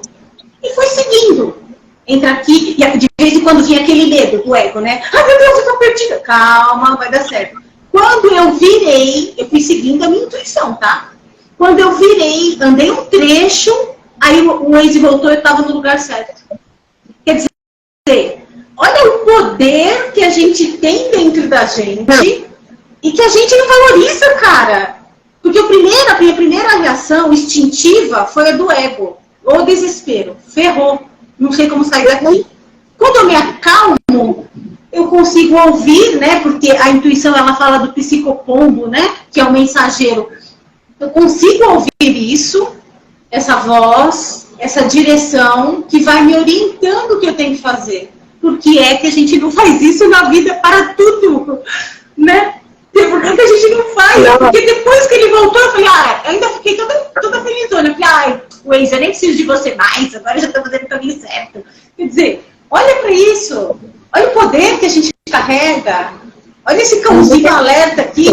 E foi seguindo. Entra aqui, e de vez em quando vinha aquele medo do ego, né? Ai, meu Deus, eu tô perdida. Calma, vai dar certo. Quando eu virei, eu fui seguindo a minha intuição, tá? Quando eu virei, andei um trecho, aí o Waze voltou e eu tava no lugar certo. Quer dizer, olha o poder que a gente tem dentro da gente e que a gente não valoriza, cara. Porque a minha primeira reação instintiva foi a do ego, ou desespero. Ferrou. Não sei como sair daqui. Quando eu me acalmo, eu consigo ouvir, né? Porque a intuição, ela fala do psicopombo, né? Que é o mensageiro. Eu consigo ouvir isso, essa voz, essa direção, que vai me orientando o que eu tenho que fazer. Por que é que a gente não faz isso na vida para tudo? Né? Por que a gente não faz? Porque depois que ele voltou, eu falei, eu ainda fiquei toda felizona. Eu falei, Waze, eu nem preciso de você mais, agora eu já estou fazendo o caminho certo. Quer dizer, olha para isso. Olha o poder que a gente carrega. Olha esse cãozinho alerta aqui,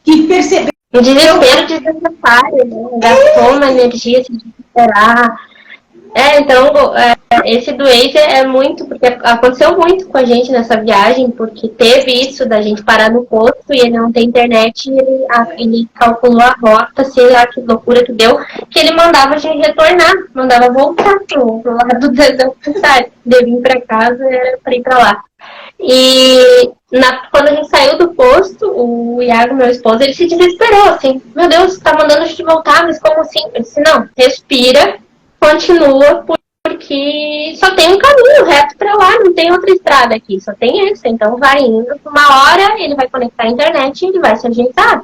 que percebeu. O desespero desnecessário, né? Gastou uma energia se desesperar. Então, esse do Waze é muito, porque aconteceu muito com a gente nessa viagem, porque teve isso da gente parar no posto e ele não tem internet, e ele calculou a rota, sei lá que loucura que deu, que ele mandava a gente retornar, mandava voltar pro lado do desnecessário, de vir pra casa, era pra ir pra lá. E quando a gente saiu do posto, o Iago, meu esposo, ele se desesperou, assim, meu Deus, tá mandando a gente voltar, mas como assim? Eu disse, não, respira, continua, porque só tem um caminho reto para lá, não tem outra estrada aqui, só tem essa. Então vai indo, uma hora ele vai conectar a internet e ele vai se ajeitar.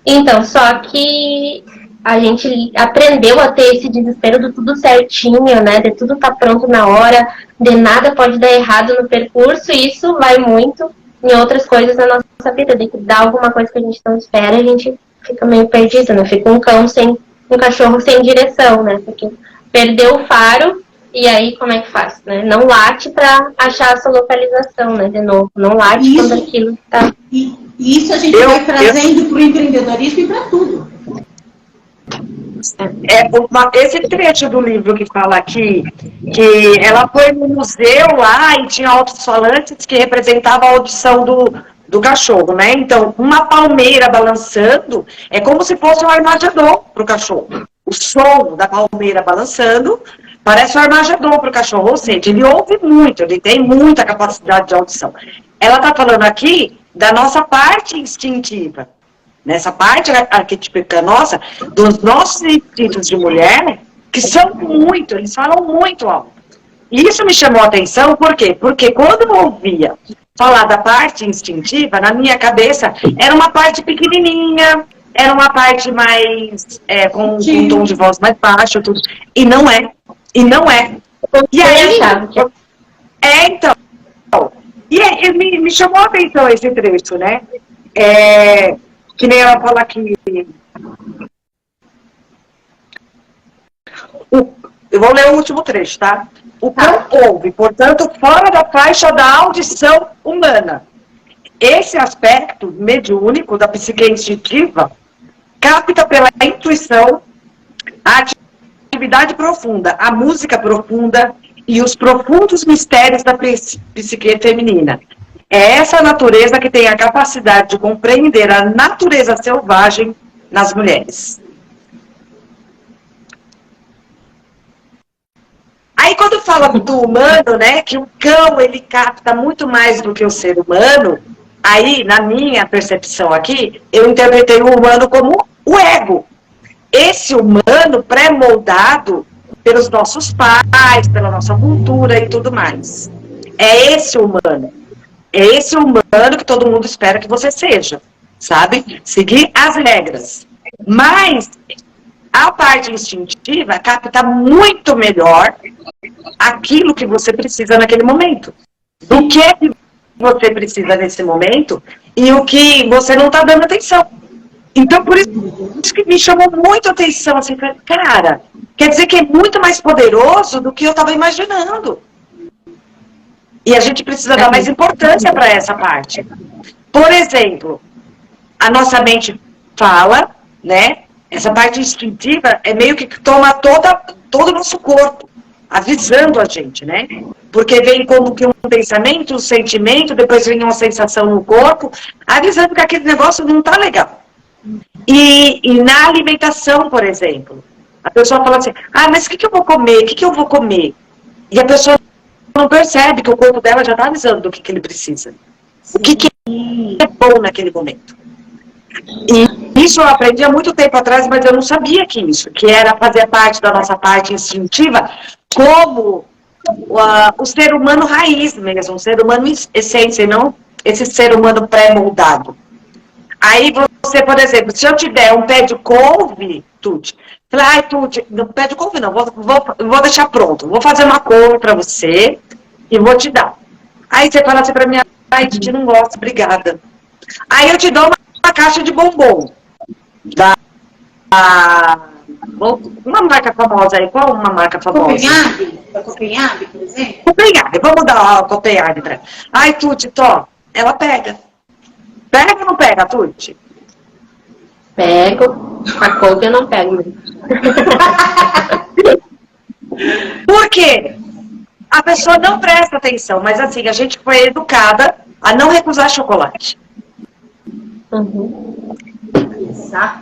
Então, só que a gente aprendeu a ter esse desespero do tudo certinho, né? De tudo tá pronto na hora, de nada pode dar errado no percurso, e isso vai muito em outras coisas da nossa vida, de que dá alguma coisa que a gente não espera, a gente fica meio perdido, né? Fica um cachorro sem direção, né? Porque perdeu o faro, e aí como é que faz? Né? Não late para achar a sua localização, né? De novo, não late quando aquilo está... E isso a gente vai trazendo para o empreendedorismo e para tudo. Esse trecho do livro que fala aqui, que ela foi no museu lá e tinha alto-falantes que representavam a audição do cachorro, né? Então, uma palmeira balançando é como se fosse um Armagedon para o cachorro. O som da palmeira balançando parece um Armagedon para o cachorro, ou seja, ele ouve muito, ele tem muita capacidade de audição. Ela está falando aqui da nossa parte instintiva, nessa parte arquetípica nossa, dos nossos instintos de mulher, que são muito, eles falam muito alto. E isso me chamou a atenção, por quê? Porque quando eu ouvia falar da parte instintiva, na minha cabeça, era uma parte pequenininha, era uma parte mais, com um tom de voz mais baixo, tudo. E não é. E não é. E aí, então. E aí, me chamou a atenção esse trecho, né? Que nem ela fala aqui. Eu vou ler o último trecho, tá? O cão ouve, portanto, fora da faixa da audição humana. Esse aspecto mediúnico da psique instintiva capta pela intuição a atividade profunda, a música profunda e os profundos mistérios da psique feminina. É essa natureza que tem a capacidade de compreender a natureza selvagem nas mulheres. Aí quando fala do humano, né, que o cão ele capta muito mais do que o ser humano, aí na minha percepção aqui, eu interpretei o humano como o ego. Esse humano pré-moldado pelos nossos pais, pela nossa cultura e tudo mais. É esse humano. É esse humano que todo mundo espera que você seja, sabe? Seguir as regras. Mas a parte instintiva capta muito melhor aquilo que você precisa naquele momento. Do que você precisa nesse momento e o que você não está dando atenção. Então, por isso que me chamou muito a atenção, assim, cara, quer dizer que é muito mais poderoso do que eu estava imaginando. E a gente precisa dar mais importância para essa parte. Por exemplo, a nossa mente fala, né? Essa parte instintiva é meio que toma todo o nosso corpo, avisando a gente, né? Porque vem como que um pensamento, um sentimento, depois vem uma sensação no corpo, avisando que aquele negócio não está legal. E na alimentação, por exemplo, a pessoa fala assim, mas o que eu vou comer? O que eu vou comer? E a pessoa não percebe que o corpo dela já está avisando do que ele precisa. O que é bom naquele momento. E isso eu aprendi há muito tempo atrás, mas eu não sabia que era fazer parte da nossa parte instintiva, como o ser humano raiz mesmo, o ser humano essência, e não esse ser humano pré-moldado. Aí você, por exemplo, se eu te der um pé de couve, Tuti, fala, Tuti, não, pé de couve não, vou deixar pronto, vou fazer uma couve para você e vou te dar. Aí você fala assim para mim, Tuti, não gosto, obrigada. Aí eu te dou uma caixa de bombom. Uma marca famosa aí, qual uma marca famosa? Copenhague, por exemplo? Copenhague, vamos dar a Copenhague pra ela. Ai, Tuti, ela pega. Pega ou não pega, Tuti? Pego. A couve eu não pego mesmo. Por quê? A pessoa não presta atenção, mas assim, a gente foi educada a não recusar chocolate. Uhum.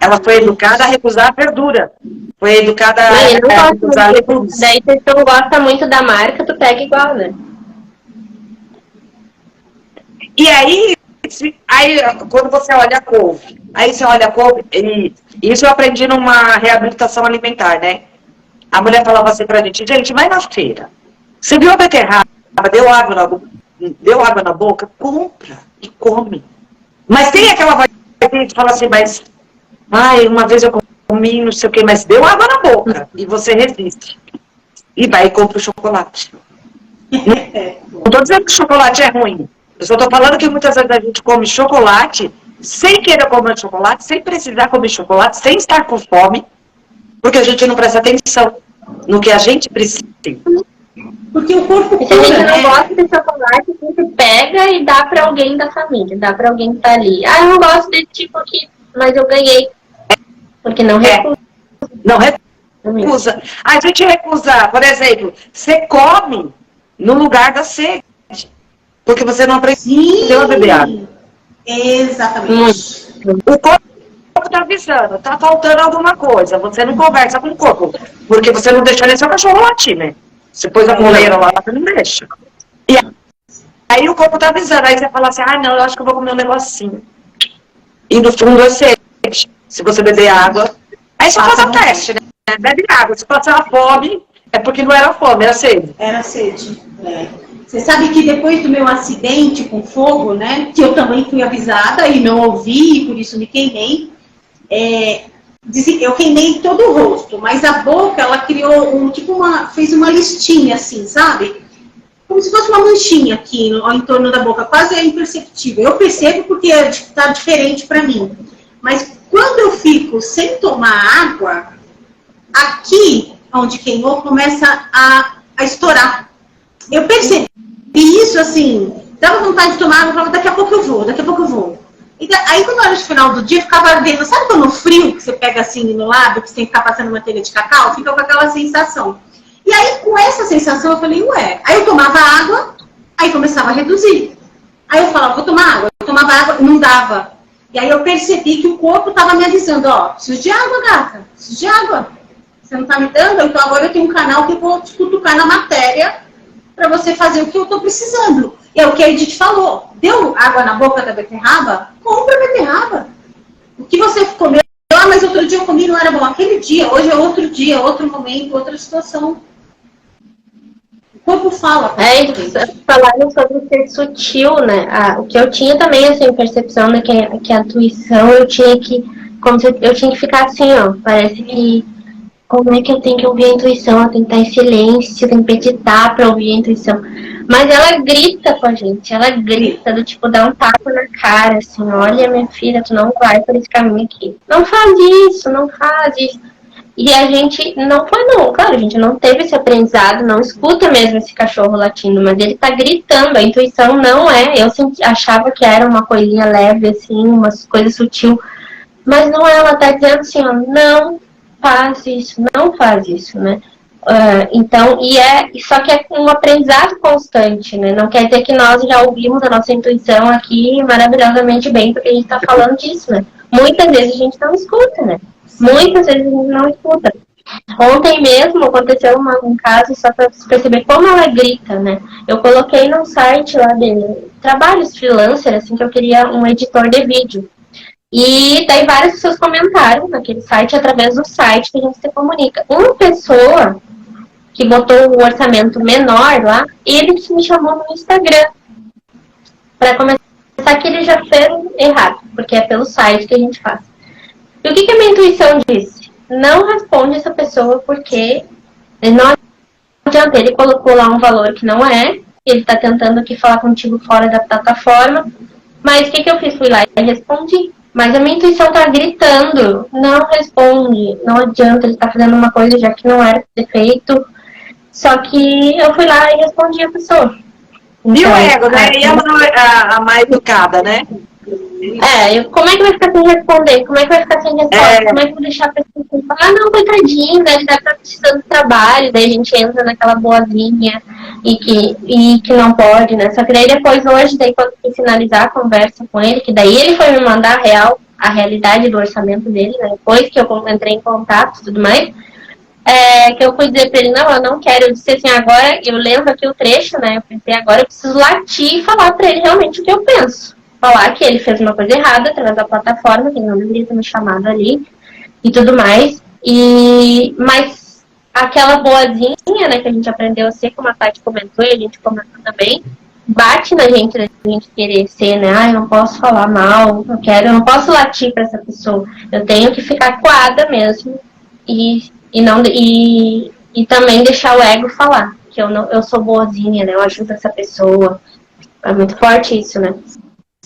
Ela foi educada a recusar a verdura. Foi educada a recusar a legumes. Daí se tu não gosta muito da marca, tu pega igual, né? E aí, quando você olha a couve, e isso eu aprendi numa reabilitação alimentar, né? A mulher falava assim pra gente, vai na feira. Você viu a beterraba, deu água na boca, compra e come. Mas tem aquela voz que fala assim, uma vez eu comi, não sei o que, mas deu água na boca. E você resiste. E vai e compra o chocolate. Não estou dizendo que o chocolate é ruim. Eu só estou falando que muitas vezes a gente come chocolate sem querer comer chocolate, sem precisar comer chocolate, sem estar com fome, porque a gente não presta atenção no que a gente precisa. Porque o corpo cura, se a gente não gosta de chocolate, a gente pega e dá pra alguém da família, dá pra alguém que tá ali. Eu não gosto desse tipo aqui, mas eu ganhei. Porque não recusa. Não recusa. A gente recusa, por exemplo, você come no lugar da sede. Porque você não aprendeu a beber água. Exatamente. O corpo está avisando, está faltando alguma coisa. Você não conversa com o corpo. Porque você não deixa nem seu cachorro latir, né? Você pôs a coleira lá, você não deixa. E aí o corpo está avisando. Aí você fala assim, não, eu acho que eu vou comer um negocinho. E no fundo é sede. Se você beber água. Aí você faz o teste, né? Bebe água. Se passar fome, é porque não era fome, era sede. Era sede. Você sabe que depois do meu acidente com fogo, né, que eu também fui avisada e não ouvi, e por isso me queimei, eu queimei todo o rosto, mas a boca, ela criou fez uma listinha assim, sabe? Como se fosse uma manchinha aqui em torno da boca, quase é imperceptível. Eu percebo porque está diferente para mim. Mas quando eu fico sem tomar água, aqui onde queimou começa a estourar. Eu percebi isso assim, dava vontade de tomar água, eu falava, daqui a pouco eu vou. E aí quando era no final do dia, ficava ardendo. Sabe quando o frio que você pega assim no lábio, que você tem que ficar passando manteiga de cacau? Fica com aquela sensação. E aí, com essa sensação, eu falei, ué. Aí eu tomava água, aí começava a reduzir. Aí eu falava, vou tomar água. Eu tomava água, não dava. E aí eu percebi que o corpo estava me avisando, ó, preciso de água, gata, preciso de água. Você não tá me dando? Então agora eu tenho um canal que eu vou te cutucar na matéria para você fazer o que eu tô precisando. E é o que a Edith falou. Deu água na boca da beterraba? Compra beterraba. O que você comeu, mas outro dia eu comi, não era bom. Aquele dia, hoje é outro dia, outro momento, outra situação. O corpo fala. Falaram sobre ser sutil, né? O que eu tinha também, assim, percepção, né, que a intuição, eu tinha que ficar assim, ó, parece que, como é que eu tenho que ouvir a intuição? Eu tenho que estar em silêncio, eu tenho que meditar para ouvir a intuição. Mas ela grita com a gente, ela grita, do tipo, dá um tapa na cara, assim, olha, minha filha, tu não vai por esse caminho aqui. Não faz isso, não faz isso. E a gente não foi, não, claro, a gente não teve esse aprendizado, não escuta mesmo esse cachorro latindo, mas ele tá gritando, a intuição não é, eu achava que era uma coisinha leve, assim, uma coisa sutil, mas não é, ela tá dizendo assim, ó, não faz isso, não faz isso, né? Então, só que é um aprendizado constante, né? Não quer dizer que nós já ouvimos a nossa intuição aqui maravilhosamente bem, porque a gente tá falando disso, né? Muitas vezes a gente não escuta, né? Muitas vezes a gente não escuta. Ontem mesmo aconteceu um caso, só para perceber como ela grita, né? Eu coloquei num site lá de trabalhos freelancer, assim, que eu queria um editor de vídeo. E daí várias pessoas comentaram naquele site, através do site que a gente se comunica. Uma pessoa que botou um orçamento menor lá, ele me chamou no Instagram. Para começar que ele já fez errado, porque é pelo site que a gente faz. E o que a minha intuição disse? Não responde essa pessoa porque não adianta, ele colocou lá um valor que não é, ele está tentando aqui falar contigo fora da plataforma, mas o que eu fiz? Fui lá e respondi. Mas a minha intuição tá gritando, não responde, não adianta, ele tá fazendo uma coisa já que não era pra ter feito. Só que eu fui lá e respondi a pessoa. Então, e o ego, né? E a mais educada, né? Como é que vai ficar sem responder? Como é que vai ficar sem resposta? Como é que eu vou deixar a pessoa falar, não, coitadinho, né? Ele deve estar precisando de trabalho, daí a gente entra naquela boazinha e que não pode, né? Só que daí depois, hoje, daí quando eu finalizar a conversa com ele, que daí ele foi me mandar a realidade do orçamento dele, né? Depois que eu entrei em contato e tudo mais, que eu fui dizer pra ele, não, eu não quero. Eu disse assim, agora, eu lembro aqui o trecho, né? Eu pensei, agora eu preciso latir e falar pra ele realmente o que eu penso. Falar que ele fez uma coisa errada através da plataforma, que ele não deveria ter me chamado ali e tudo mais. Mas aquela boazinha, né, que a gente aprendeu a ser, como a Tati comentou, e a gente comentou também, bate na gente, da gente querer ser, né? Eu não posso falar mal, eu não posso latir pra essa pessoa. Eu tenho que ficar coada mesmo e também deixar o ego falar, que eu sou boazinha, né? Eu ajudo essa pessoa. É muito forte isso, né?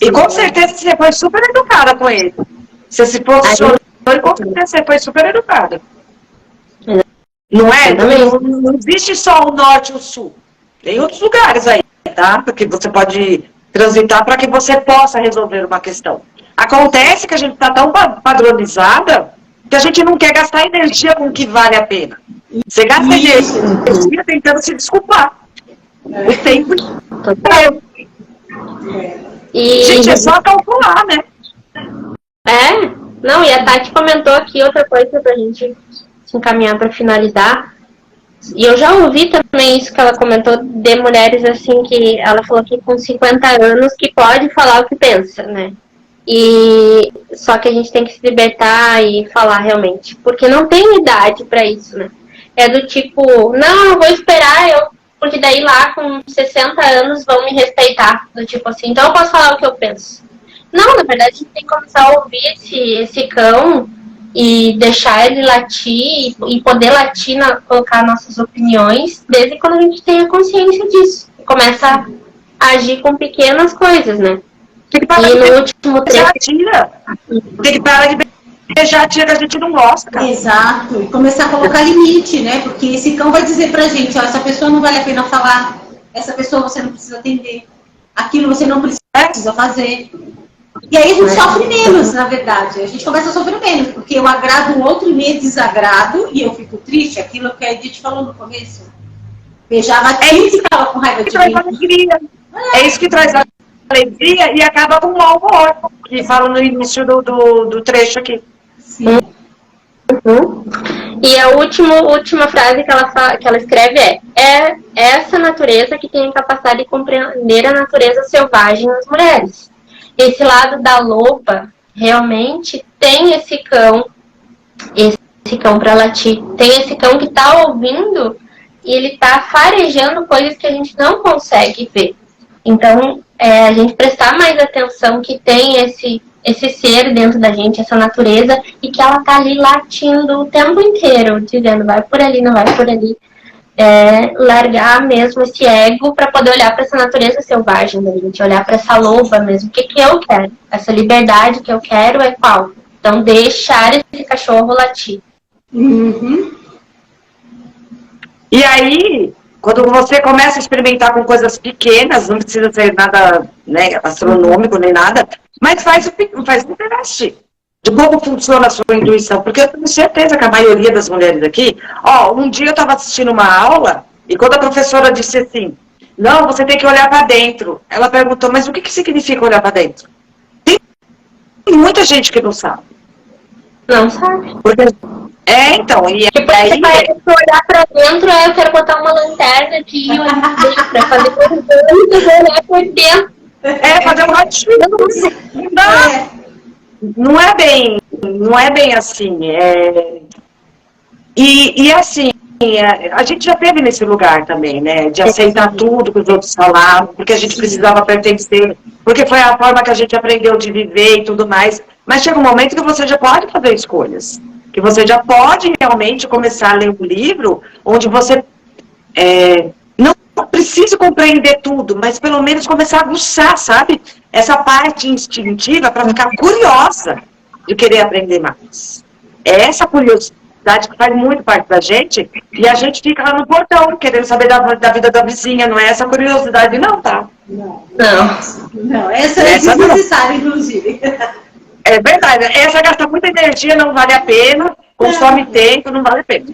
E com certeza você foi super educada com ele. Você se posicionou e com certeza você foi super educada. Não é? Não existe só o norte e o sul. Tem outros lugares aí, tá? Porque você pode transitar para que você possa resolver uma questão. Acontece que a gente está tão padronizada que a gente não quer gastar energia com o que vale a pena. Você gasta energia tentando se desculpar. O tempo gente, é só calcular, né? Não, e a Tati comentou aqui outra coisa pra gente se encaminhar pra finalizar. E eu já ouvi também isso que ela comentou de mulheres assim, que ela falou que com 50 anos que pode falar o que pensa, né? E só que a gente tem que se libertar e falar realmente, porque não tem idade pra isso, né? É do tipo, não, eu vou esperar eu porque daí lá com 60 anos vão me respeitar, do tipo assim, então eu posso falar o que eu penso. Não, na verdade a gente tem que começar a ouvir esse cão e deixar ele latir e poder latir, colocar nossas opiniões desde quando a gente tem a consciência disso. E começa a agir com pequenas coisas, né? Tem que parar e de no último trecho... Tem que parar de beijar a tia que a gente não gosta, cara. Exato. E começar a colocar limite, né? Porque esse cão vai dizer pra gente, ó, essa pessoa não vale a pena falar, essa pessoa você não precisa atender, aquilo você não precisa fazer. E aí a gente sofre menos, na verdade. A gente começa a sofrer menos, porque eu agrado o outro e me desagrado, e eu fico triste, aquilo que a Edith falou no começo. Beijava quem ficava com raiva de mim. Alegria. É isso que traz a alegria e acaba com o mau humor, que falam no início do trecho aqui. Sim. E a última frase que ela escreve é essa natureza que tem a capacidade de compreender a natureza selvagem nas mulheres. Esse lado da loba realmente tem esse cão para latir, tem esse cão que está ouvindo e ele está farejando coisas que a gente não consegue ver. Então, a gente prestar mais atenção que tem esse ser dentro da gente, essa natureza, e que ela tá ali latindo o tempo inteiro, dizendo vai por ali, não vai por ali. Largar mesmo esse ego para poder olhar para essa natureza selvagem da gente, olhar para essa loba mesmo. O que eu quero? Essa liberdade que eu quero é qual? Então, deixar esse cachorro latir. Uhum. E aí, quando você começa a experimentar com coisas pequenas, não precisa ser nada, né, astronômico nem nada, mas faz um teste de como funciona a sua intuição, porque eu tenho certeza que a maioria das mulheres aqui, um dia eu estava assistindo uma aula e quando a professora disse assim, não, você tem que olhar para dentro, ela perguntou, mas o que significa olhar para dentro? Tem muita gente que não sabe. Não sabe. Porque, então, e tipo, aí... Você vai olhar pra dentro, eu quero botar uma lanterna aqui, pra fazer coisas, eu vou olhar por dentro. Fazer um ratinho. Não é bem assim. E assim, a gente já teve nesse lugar também, né? De aceitar tudo que os outros falavam, porque a gente precisava pertencer, porque foi a forma que a gente aprendeu de viver e tudo mais. Mas chega um momento que você já pode fazer escolhas. Que você já pode realmente começar a ler um livro onde você não precisa compreender tudo, mas pelo menos começar a aguçar, sabe? Essa parte instintiva para ficar curiosa de querer aprender mais. É essa curiosidade que faz muito parte da gente e a gente fica lá no portão querendo saber da vida da vizinha, não é essa curiosidade não, tá? Não, essa é desnecessária, inclusive. É verdade, essa gasta muita energia, não vale a pena, consome tempo, não vale a pena.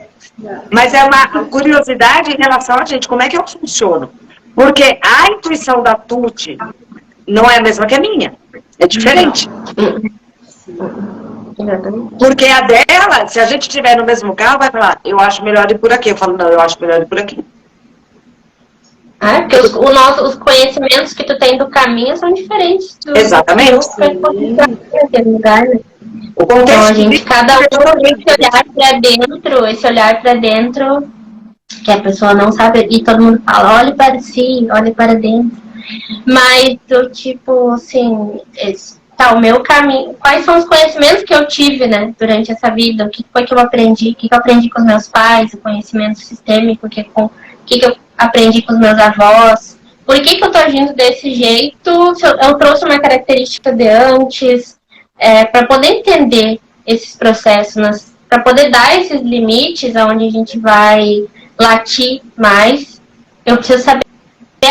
Mas é uma curiosidade em relação a gente, como é que eu funciono? Porque a intuição da Tuti não é a mesma que a minha, é diferente. Porque a dela, se a gente estiver no mesmo carro, vai falar, eu acho melhor ir por aqui. Eu falo, não, eu acho melhor ir por aqui. Porque os conhecimentos que tu tem do caminho são diferentes. Exatamente. Lugar, né? Então, a gente, cada um tem esse olhar para dentro, que a pessoa não sabe, e todo mundo fala, olhe para si, olhe para dentro. Mas, do tipo, assim, o meu caminho, quais são os conhecimentos que eu tive, né, durante essa vida, o que foi que eu aprendi, o que eu aprendi com os meus pais, o conhecimento sistêmico, o que eu aprendi com os meus avós, por que eu tô agindo desse jeito, eu trouxe uma característica de antes, para poder entender esses processos, para poder dar esses limites aonde a gente vai latir mais, eu preciso saber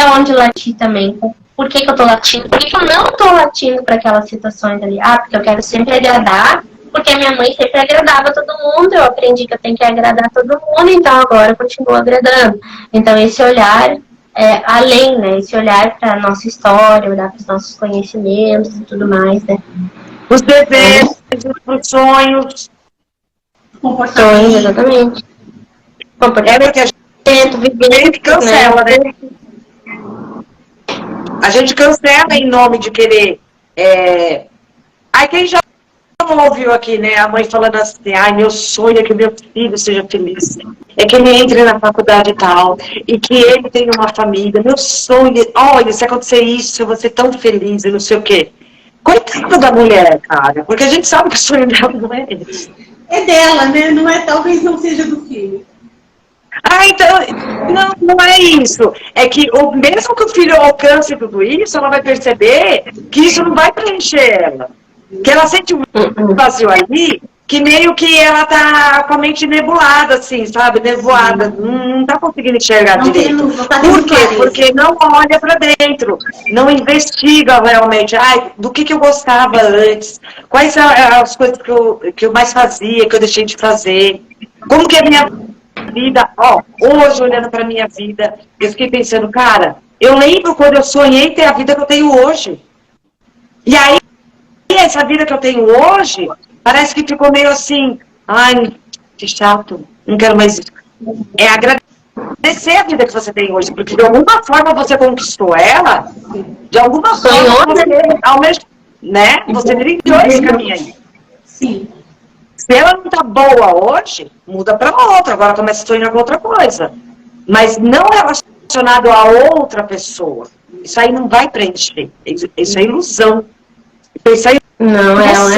aonde latir também, por que eu tô latindo, por que eu não tô latindo para aquelas situações ali, porque eu quero sempre agradar, porque a minha mãe sempre agradava todo mundo, eu aprendi que eu tenho que agradar todo mundo, então agora eu continuo agradando. Então esse olhar, além, né, esse olhar para a nossa história, olhar para os nossos conhecimentos e tudo mais, né. Os desejos, os sonhos. Comportamento. Exatamente. Porque a gente cancela, né? A gente cancela em nome de querer... Aí quem já não ouviu aqui, né, a mãe falando assim, ai, meu sonho é que meu filho seja feliz, é que ele entre na faculdade e tal, e que ele tenha uma família, meu sonho, olha, se acontecer isso, eu vou ser tão feliz e não sei o quê. Coitada da mulher, cara, porque a gente sabe que o sonho dela não é esse. É dela, né? Não é, talvez não seja do filho. Ah, então, não é isso. É que mesmo que o filho alcance tudo isso, ela vai perceber que isso não vai preencher ela. Que ela sente um vazio ali, que meio que ela tá com a mente nebulada, assim, sabe? Nevoada. Não tá conseguindo enxergar direito. Por quê? Porque não olha para dentro. Não investiga realmente. Ai, do que eu gostava antes? Quais são as coisas que eu mais fazia, que eu deixei de fazer? Como que é a minha vida? Ó, hoje, olhando para minha vida, eu fiquei pensando, cara, eu lembro quando eu sonhei ter a vida que eu tenho hoje. E aí, essa vida que eu tenho hoje, parece que ficou meio assim, ai, que chato, não quero mais isso. É agradecer a vida que você tem hoje, porque de alguma forma você conquistou ela, de alguma forma você, né, você trilhou esse caminho aí. Sim. Se ela não tá boa hoje, muda para outra, agora começa a sonhar com outra coisa. Mas não relacionado a outra pessoa. Isso aí não vai preencher, isso é ilusão. Isso aí não, ela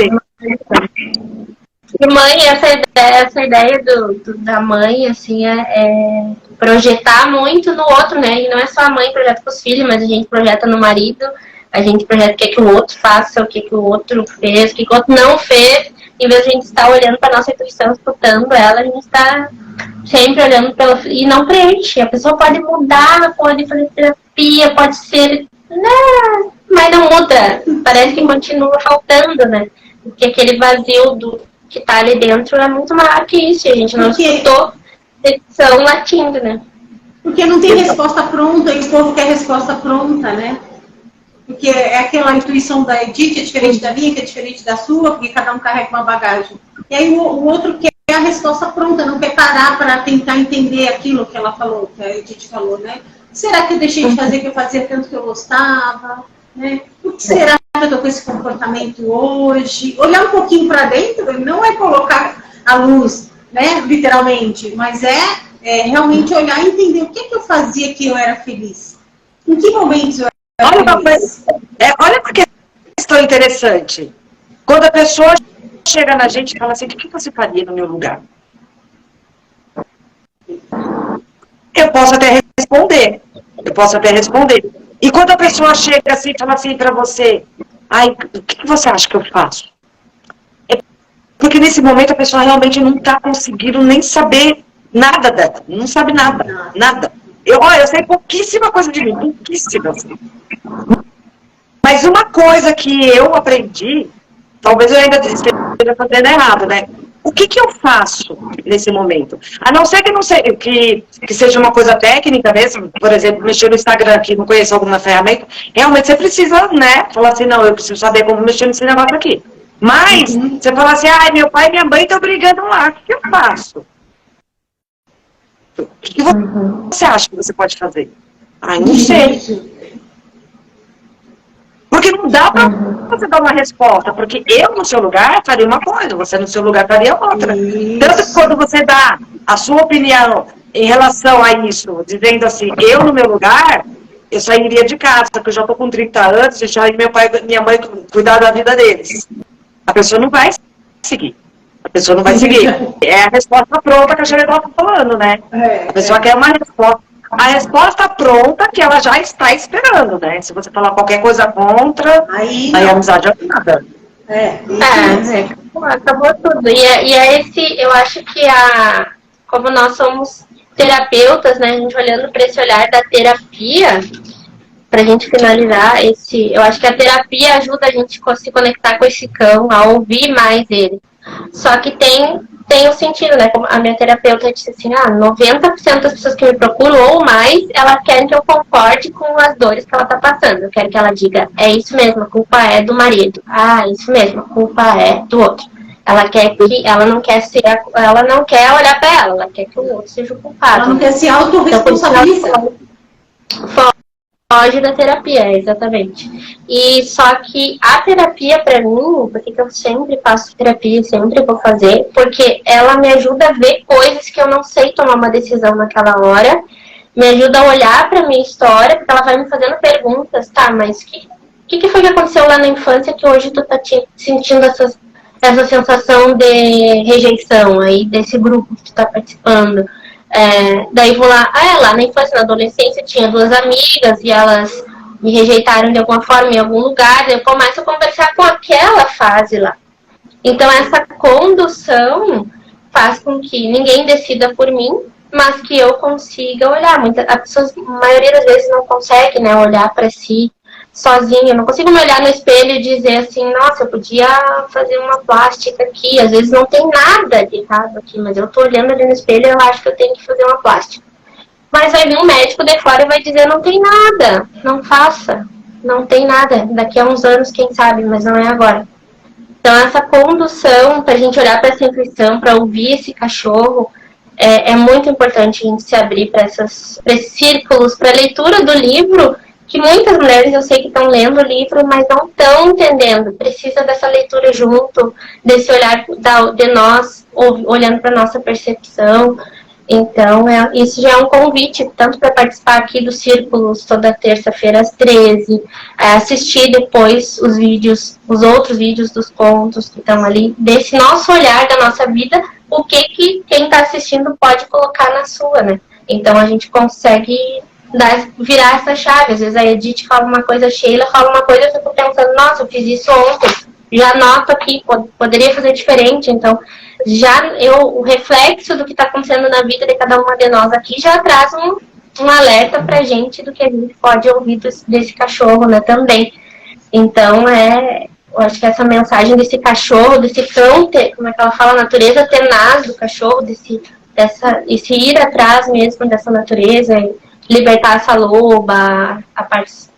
E mãe, essa ideia da mãe, assim, é projetar muito no outro, né? E não é só a mãe projeta com os filhos, mas a gente projeta no marido, a gente projeta o que o outro faça, o que o outro fez, o que o outro não fez. Em vez de a gente estar olhando para nossa intuição, escutando ela, a gente está sempre olhando pela... E não preenche. A pessoa pode mudar, pode fazer terapia, pode ser... Não, mas não muda. Parece que continua faltando, né? Porque aquele vazio que tá ali dentro é muito maior que isso. E a gente não escutou petição latindo, né? Porque não tem resposta pronta e o povo quer resposta pronta, né? Porque é aquela intuição da Edith, é diferente da minha, que é diferente da sua, porque cada um carrega uma bagagem. E aí o outro quer a resposta pronta, não quer parar para tentar entender aquilo que ela falou, que a Edith falou, né? Será que eu deixei de fazer o que eu fazia tanto que eu gostava? Né? Por que será que eu estou com esse comportamento hoje? Olhar um pouquinho para dentro não é colocar a luz, né, literalmente, mas é realmente olhar e entender o que eu fazia que eu era feliz. Em que momentos eu olha uma questão interessante. Quando a pessoa chega na gente e fala assim, o que você faria no meu lugar? Eu posso até responder. E quando a pessoa chega assim e fala assim para você, ai, o que você acha que eu faço? É porque nesse momento a pessoa realmente não está conseguindo nem saber nada dela. Não sabe nada. Eu sei pouquíssima coisa de mim, pouquíssima. Mas uma coisa que eu aprendi, talvez eu ainda esteja fazendo errado, né? O que eu faço nesse momento? A não ser que seja uma coisa técnica mesmo, por exemplo, mexer no Instagram aqui, não conheço alguma ferramenta, realmente você precisa, né? Falar assim, não, eu preciso saber como mexer nesse negócio aqui. Mas, você fala assim, ai, meu pai e minha mãe estão brigando lá, o que eu faço? O que você acha que você pode fazer? Ai, não sei. Porque não dá para você dar uma resposta, porque eu no seu lugar faria uma coisa, você no seu lugar faria outra. Tanto que quando você dá a sua opinião em relação a isso, dizendo assim, eu no meu lugar, eu sairia de casa, porque eu já estou com 30 anos, deixaria meu pai e minha mãe cuidar da vida deles. A pessoa não vai seguir. É a resposta pronta que a Xeredó está falando, né? A pessoa quer uma resposta. A resposta pronta que ela já está esperando, né? Se você falar qualquer coisa contra, aí a amizade é nada. Acabou tudo. E eu acho que como nós somos terapeutas, né? A gente olhando para esse olhar da terapia, pra gente finalizar eu acho que a terapia ajuda a gente a se conectar com esse cão, a ouvir mais ele. Só que tem o sentido, né? Como a minha terapeuta disse assim, 90% das pessoas que me procuram ou mais, elas querem que eu concorde com as dores que ela tá passando. Eu quero que ela diga, é isso mesmo, a culpa é do marido. Isso mesmo, a culpa é do outro. Ela não quer olhar pra ela quer que o outro seja o culpado. Ela não quer se autorresponsabilizar. foge da terapia, exatamente. E só que a terapia, pra mim, porque eu sempre faço terapia, sempre vou fazer, porque ela me ajuda a ver coisas que eu não sei tomar uma decisão naquela hora, me ajuda a olhar pra minha história, porque ela vai me fazendo perguntas, tá, mas o que foi que aconteceu lá na infância que hoje tu tá sentindo essa sensação de rejeição aí, desse grupo que tu tá participando? Daí vou lá, lá na infância, na adolescência, tinha 2 amigas e elas me rejeitaram de alguma forma em algum lugar, eu começo a conversar com aquela fase lá. Então essa condução faz com que ninguém decida por mim, mas que eu consiga olhar. A pessoa, a maioria das vezes, não consegue, né, olhar para si sozinha. Eu não consigo me olhar no espelho e dizer assim, nossa, eu podia fazer uma plástica aqui. Às vezes não tem nada de errado aqui, mas eu tô olhando ali no espelho e eu acho que eu tenho que fazer uma plástica. Mas vai vir um médico de fora e vai dizer, não tem nada, não faça, não tem nada. Daqui a uns anos, quem sabe, mas não é agora. Então, essa condução, para a gente olhar para essa intuição, para ouvir esse cachorro, é muito importante a gente se abrir para esses círculos, para a leitura do livro, que muitas mulheres eu sei que estão lendo o livro, mas não estão entendendo. Precisa dessa leitura junto, desse olhar de nós, olhando para a nossa percepção. Então, isso já é um convite, tanto para participar aqui dos círculos toda terça-feira às 13, assistir depois os outros vídeos dos contos que estão ali, desse nosso olhar da nossa vida, o que quem está assistindo pode colocar na sua, né? Então, a gente consegue virar essa chave. Às vezes a Edith fala uma coisa, a Sheila fala uma coisa, eu fico pensando, nossa, eu fiz isso ontem, já noto aqui, poderia fazer diferente. Então, o reflexo do que está acontecendo na vida de cada uma de nós aqui já traz um alerta pra gente do que a gente pode ouvir desse cachorro, né, também. Então, eu acho que essa mensagem desse cachorro, desse cão, como é que ela fala, a natureza tenaz do cachorro, esse ir atrás mesmo dessa natureza, libertar essa loba,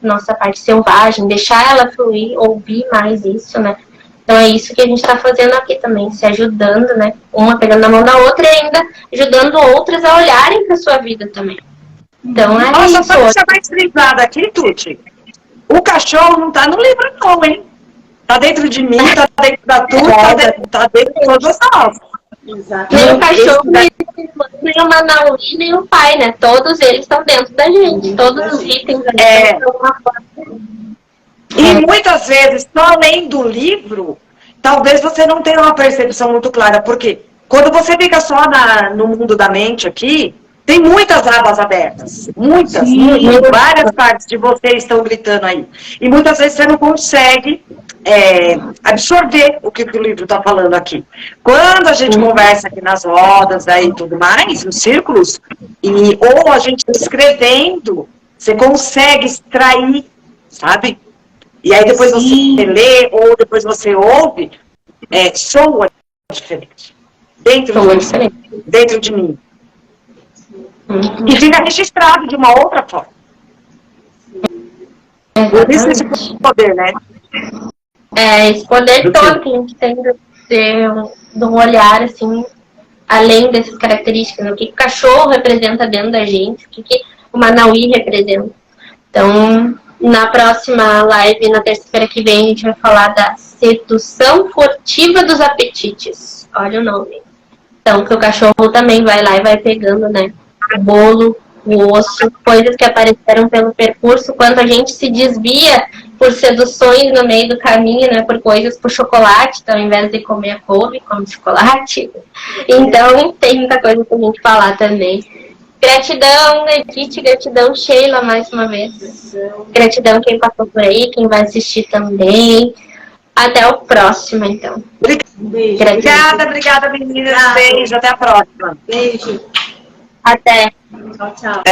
nossa parte selvagem, deixar ela fluir, ouvir mais isso, né? Então é isso que a gente está fazendo aqui também, se ajudando, né? Uma pegando na mão da outra e ainda ajudando outras a olharem para sua vida também. Então é isso. Nossa, só para deixar mais frisado aqui, Tuti, o cachorro não está no livro não, hein? Está dentro de mim, está dentro da Tuti, está dentro de todas nós. Exato. Nem o cachorro, nem o Manaui, nem o pai, né? Todos eles estão dentro da gente. Todos os itens ali estão de alguma forma. E muitas vezes, só além do livro, talvez você não tenha uma percepção muito clara. Porque quando você fica só no mundo da mente aqui, tem muitas abas abertas. Muitas. Várias partes de você estão gritando aí. E muitas vezes você não consegue absorver o que o livro está falando aqui. Quando a gente conversa aqui nas rodas e tudo mais, nos círculos, ou a gente escrevendo, você consegue extrair, sabe? E aí depois você lê, ou depois você ouve, soa diferente. Dentro de mim. E fica registrado de uma outra forma. Por isso esse poder, né? Esse poder todo que a gente tem de um olhar, assim, além dessas características, né? O que o cachorro representa dentro da gente, o que o Manauí representa. Então, na próxima live, na terça-feira que vem, a gente vai falar da sedução furtiva dos apetites. Olha o nome. Então, que o cachorro também vai lá e vai pegando, né? O bolo, o osso, coisas que apareceram pelo percurso, quando a gente se desvia por seduções no meio do caminho, né, por coisas, por chocolate, então ao invés de comer a couve, come chocolate. Então tem muita coisa pra gente falar também. Gratidão, Edith, gratidão, Sheila, mais uma vez. Gratidão quem passou por aí, quem vai assistir também. Até o próximo, então. Beijo. Obrigada, meninas. Beijo, até a próxima. Beijo. Até. Tchau, tchau.